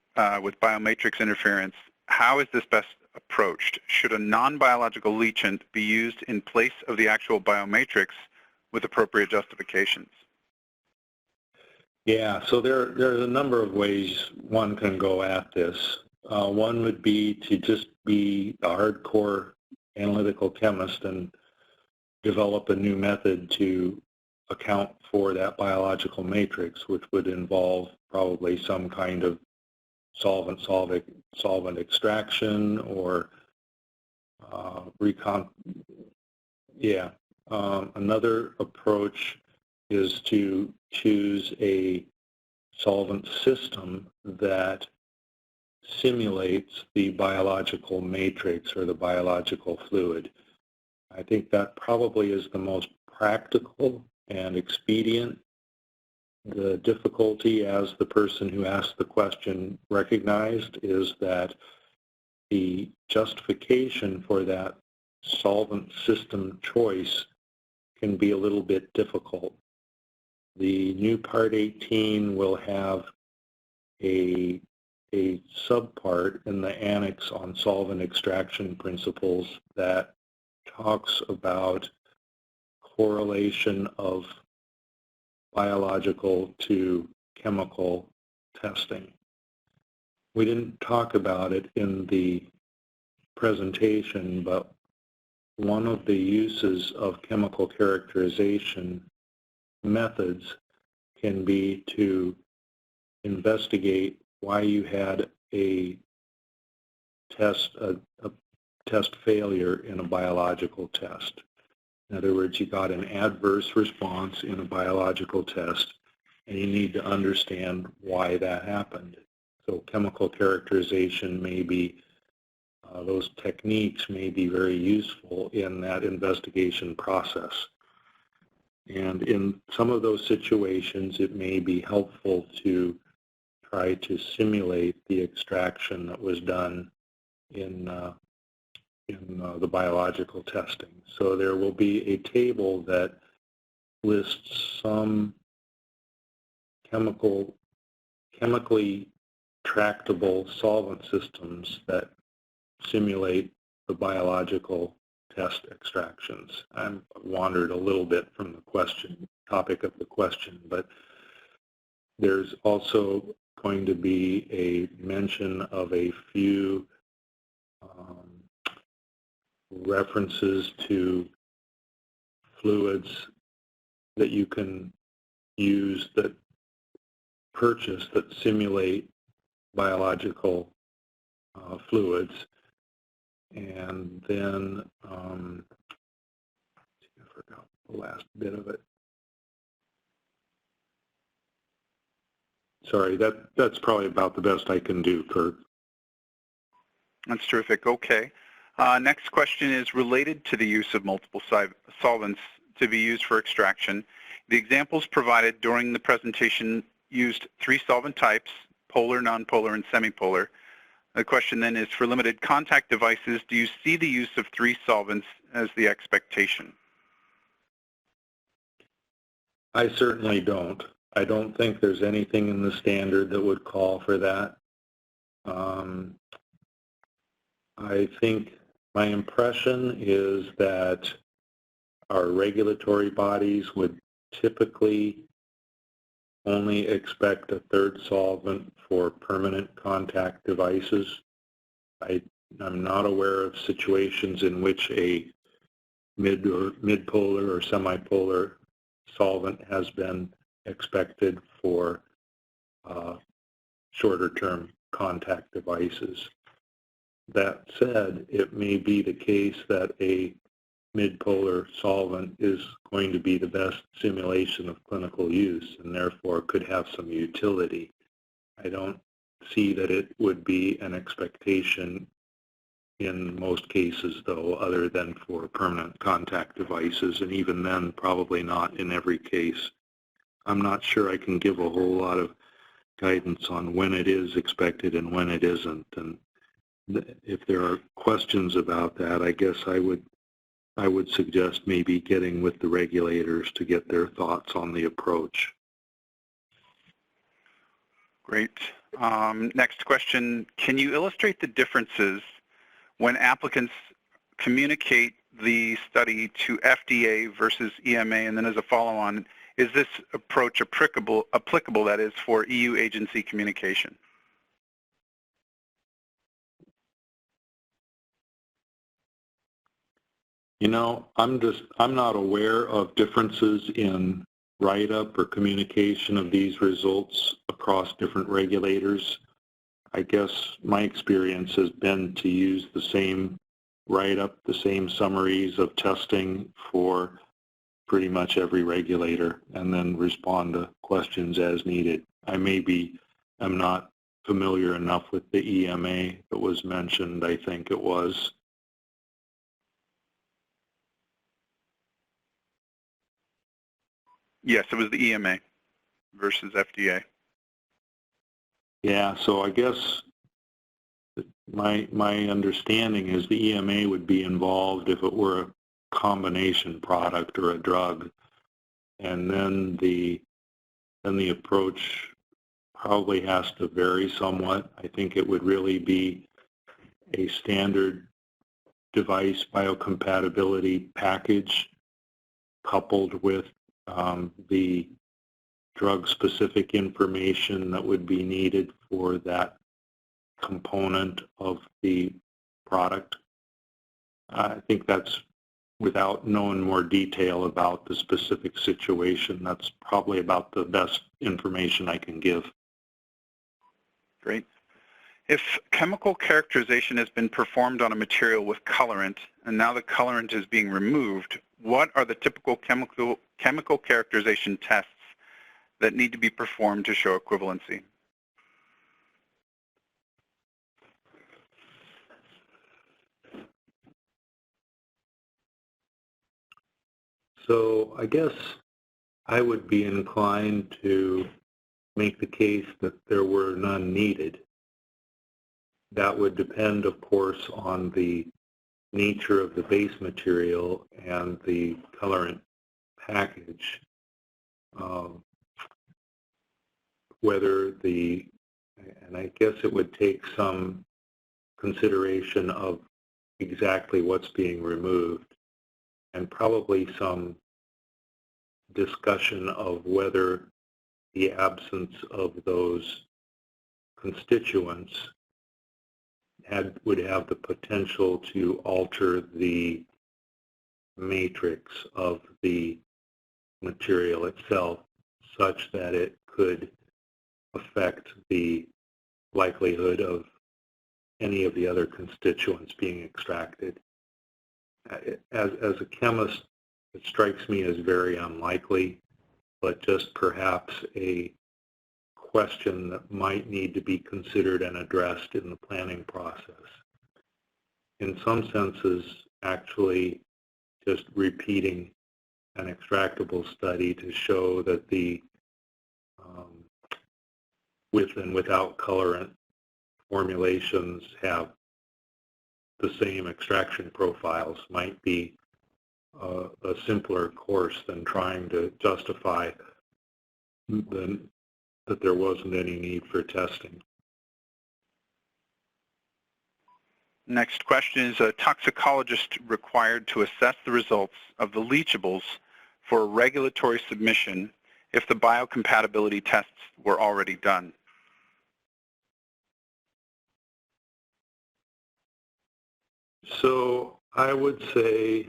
with biomatrix interference, how is this best approached? Should a non-biological leachant be used in place of the actual biomatrix with appropriate justifications? Yeah, so there's a number of ways one can go at this. One would be to just be a hardcore analytical chemist and develop a new method to account for that biological matrix, which would involve probably some kind of solvent extraction or another approach is to choose a solvent system that simulates the biological matrix or the biological fluid. I think that probably is the most practical and expedient. The difficulty, as the person who asked the question recognized, is that the justification for that solvent system choice can be a little bit difficult. The new Part 18 will have a subpart in the annex on solvent extraction principles that talks about correlation of biological to chemical testing. We didn't talk about it in the presentation, but one of the uses of chemical characterization methods can be to investigate why you had a test failure in a biological test. In other words, you got an adverse response in a biological test, and you need to understand why that happened. So chemical characterization may be, those techniques may be very useful in that investigation process. And in some of those situations, it may be helpful to try to simulate the extraction that was done in the biological testing. So there will be a table that lists some chemically tractable solvent systems that simulate the biological test extractions. I've wandered a little bit from the topic of the question, but there's also going to be a mention of a few references to fluids that you can use that simulate biological fluids. And then, I forgot the last bit of it. Sorry, that's probably about the best I can do, Kurt. That's terrific. Okay. Next question is related to the use of multiple solvents to be used for extraction. The examples provided during the presentation used 3 solvent types: polar, nonpolar, and semipolar. The question then is, for limited contact devices, do you see the use of 3 solvents as the expectation? I certainly don't. I don't think there's anything in the standard that would call for that. I think my impression is that our regulatory bodies would typically only expect a third solvent for permanent contact devices. I'm not aware of situations in which a midpolar or semipolar solvent has been expected for shorter-term contact devices. That said, it may be the case that a midpolar solvent is going to be the best simulation of clinical use and therefore could have some utility. I don't see that it would be an expectation in most cases, though, other than for permanent contact devices, and even then, probably not in every case. I'm not sure I can give a whole lot of guidance on when it is expected and when it isn't. And if there are questions about that, I guess I would suggest maybe getting with the regulators to get their thoughts on the approach. Great. Next question. Can you illustrate the differences when applicants communicate the study to FDA versus EMA? And then as a follow-on, is this approach applicable, that is, for EU agency communication? You know, I'm not aware of differences in write-up or communication of these results across different regulators. I guess my experience has been to use the same write-up, the same summaries of testing for pretty much every regulator, and then respond to questions as needed. I'm not familiar enough with the EMA that was mentioned. I think it was. Yes, it was the EMA versus FDA. Yeah, so I guess my understanding is the EMA would be involved if it were a combination product or a drug, and then the approach probably has to vary somewhat. I think it would really be a standard device biocompatibility package coupled with the drug-specific information that would be needed for that component of the product. I think that's, without knowing more detail about the specific situation, that's probably about the best information I can give. Great. If chemical characterization has been performed on a material with colorant, and now the colorant is being removed, what are the typical chemical characterization tests that need to be performed to show equivalency? So I guess I would be inclined to make the case that there were none needed. That would depend, of course, on the nature of the base material and the colorant package. And I guess it would take some consideration of exactly what's being removed, and probably some discussion of whether the absence of those constituents would have the potential to alter the matrix of the material itself such that it could affect the likelihood of any of the other constituents being extracted. As a chemist, it strikes me as very unlikely, but just perhaps a question that might need to be considered and addressed in the planning process. In some senses, actually just repeating an extractable study to show that the with and without colorant formulations have the same extraction profiles might be a simpler course than trying to justify that there wasn't any need for testing. Next question is, a toxicologist required to assess the results of the leachables for a regulatory submission if the biocompatibility tests were already done? So I would say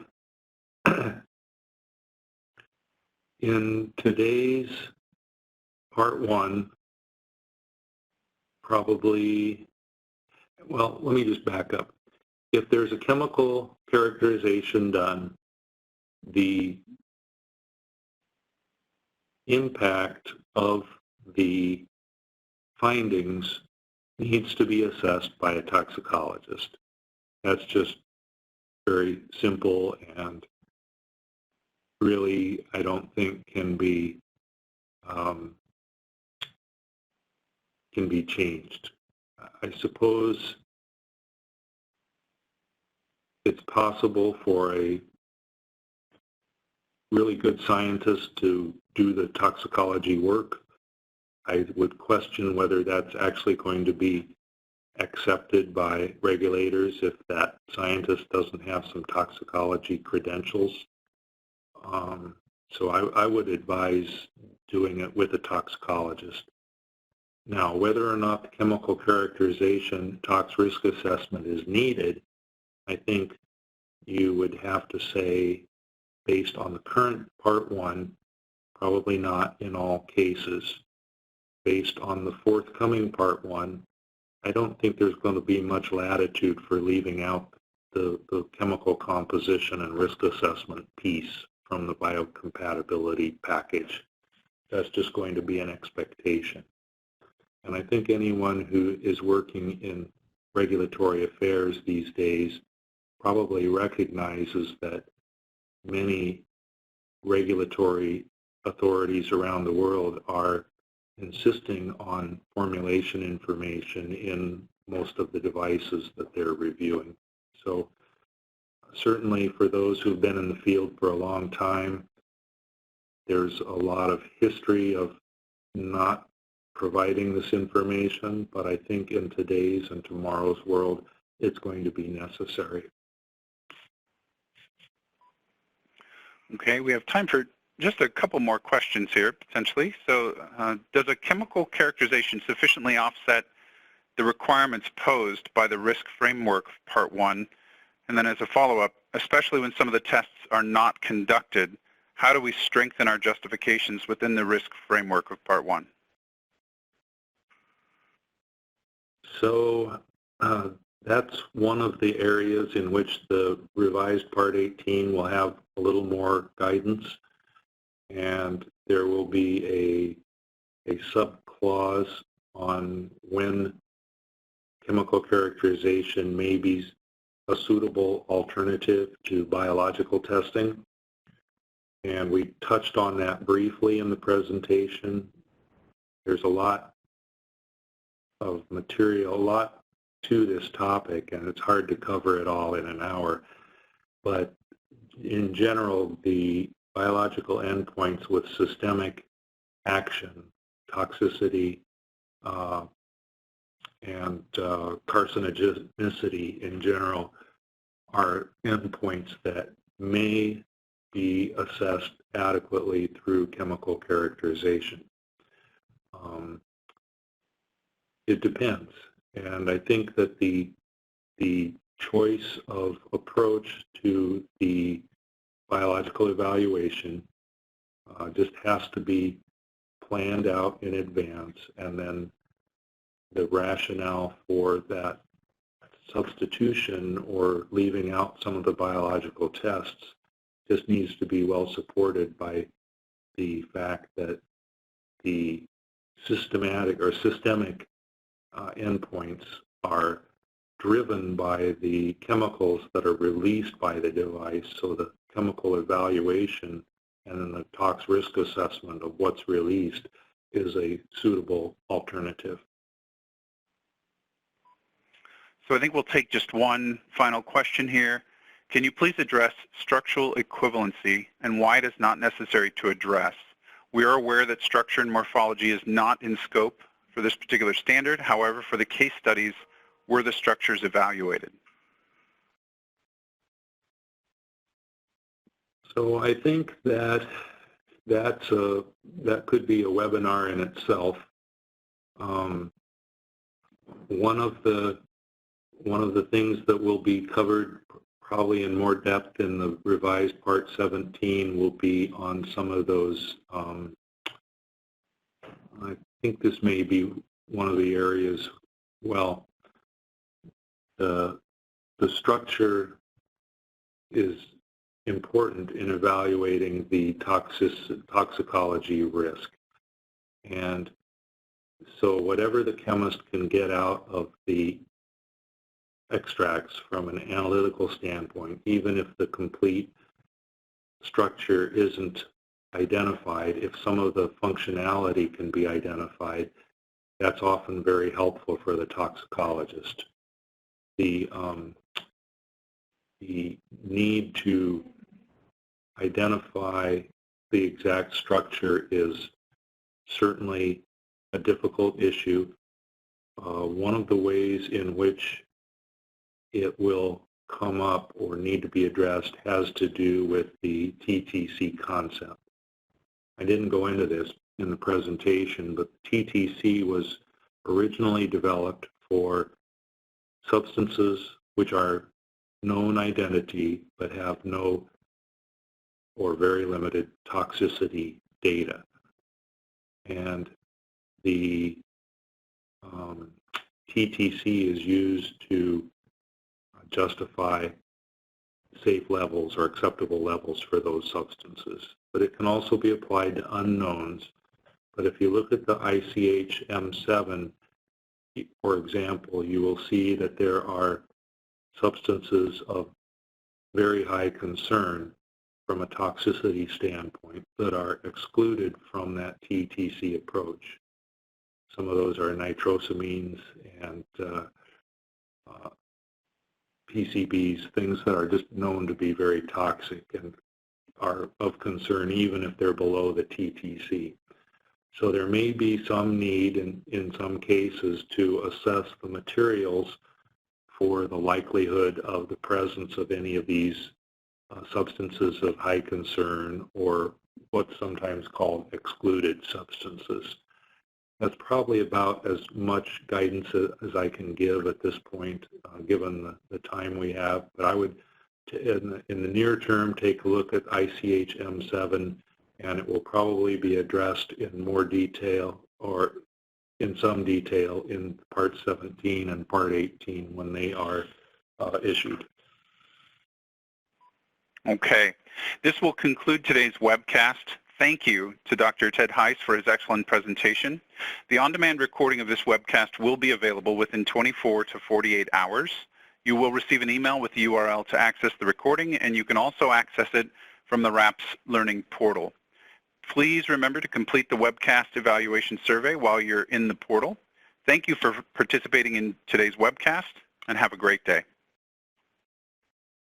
in today's part one, probably, well, let me just back up. If there's a chemical characterization done, the impact of the findings needs to be assessed by a toxicologist. That's just very simple and really, I don't think can be changed. I suppose it's possible for a really good scientist to do the toxicology work. I would question whether that's actually going to be accepted by regulators if that scientist doesn't have some toxicology credentials. So I would advise doing it with a toxicologist. Now, whether or not the chemical characterization tox risk assessment is needed, I think you would have to say, based on the current part one, probably not in all cases. Based on the forthcoming part one, I don't think there's going to be much latitude for leaving out the chemical composition and risk assessment piece from the biocompatibility package. That's just going to be an expectation. And I think anyone who is working in regulatory affairs these days probably recognizes that many regulatory authorities around the world are insisting on formulation information in most of the devices that they're reviewing. So certainly for those who've been in the field for a long time, there's a lot of history of not providing this information, but I think in today's and tomorrow's world, it's going to be necessary. Okay, we have time for just a couple more questions here, potentially. So does a chemical characterization sufficiently offset the requirements posed by the risk framework of Part 1? And then as a follow-up, especially when some of the tests are not conducted, how do we strengthen our justifications within the risk framework of Part 1? So that's one of the areas in which the revised Part 18 will have a little more guidance, and there will be a subclause on when chemical characterization may be a suitable alternative to biological testing. And we touched on that briefly in the presentation. There's a lot of material, a lot to this topic, and it's hard to cover it all in an hour. But in general, the biological endpoints with systemic action, toxicity, and carcinogenicity in general are endpoints that may be assessed adequately through chemical characterization. It depends, and I think that the choice of approach to the biological evaluation just has to be planned out in advance, and then the rationale for that substitution or leaving out some of the biological tests just needs to be well supported by the fact that the systematic or systemic endpoints are driven by the chemicals that are released by the device. So the chemical evaluation and then the tox risk assessment of what's released is a suitable alternative. So I think we'll take just one final question here. Can you please address structural equivalency and why it is not necessary to address? We are aware that structure and morphology is not in scope for this particular standard. However, for the case studies, were the structures evaluated? So I think that that could be a webinar in itself. One of the things that will be covered probably in more depth in the revised Part 17 will be on some of those. I think this may be one of the areas. Well, the structure is important in evaluating the toxicology risk. And so whatever the chemist can get out of the extracts from an analytical standpoint, even if the complete structure isn't identified, if some of the functionality can be identified, that's often very helpful for the toxicologist. The need to identify the exact structure is certainly a difficult issue. One of the ways in which it will come up or need to be addressed has to do with the TTC concept. I didn't go into this in the presentation, but TTC was originally developed for substances which are known identity but have no or very limited toxicity data. And the TTC is used to justify safe levels or acceptable levels for those substances. But it can also be applied to unknowns. But if you look at the ICH M7, for example, you will see that there are substances of very high concern from a toxicity standpoint that are excluded from that TTC approach. Some of those are nitrosamines and PCBs, things that are just known to be very toxic and are of concern even if they're below the TTC. So there may be some need in some cases to assess the materials for the likelihood of the presence of any of these substances of high concern, or what's sometimes called excluded substances. That's probably about as much guidance as I can give at this point, given the time we have. But I would, in the near term, take a look at ICH M7, and it will probably be addressed in more detail, or in some detail, in Part 17 and Part 18 when they are issued. Okay. This will conclude today's webcast. Thank you to Dr. Ted Heiss for his excellent presentation. The on-demand recording of this webcast will be available within 24 to 48 hours. You will receive an email with the URL to access the recording, and you can also access it from the RAPS Learning portal. Please remember to complete the webcast evaluation survey while you're in the portal. Thank you for participating in today's webcast, and have a great day.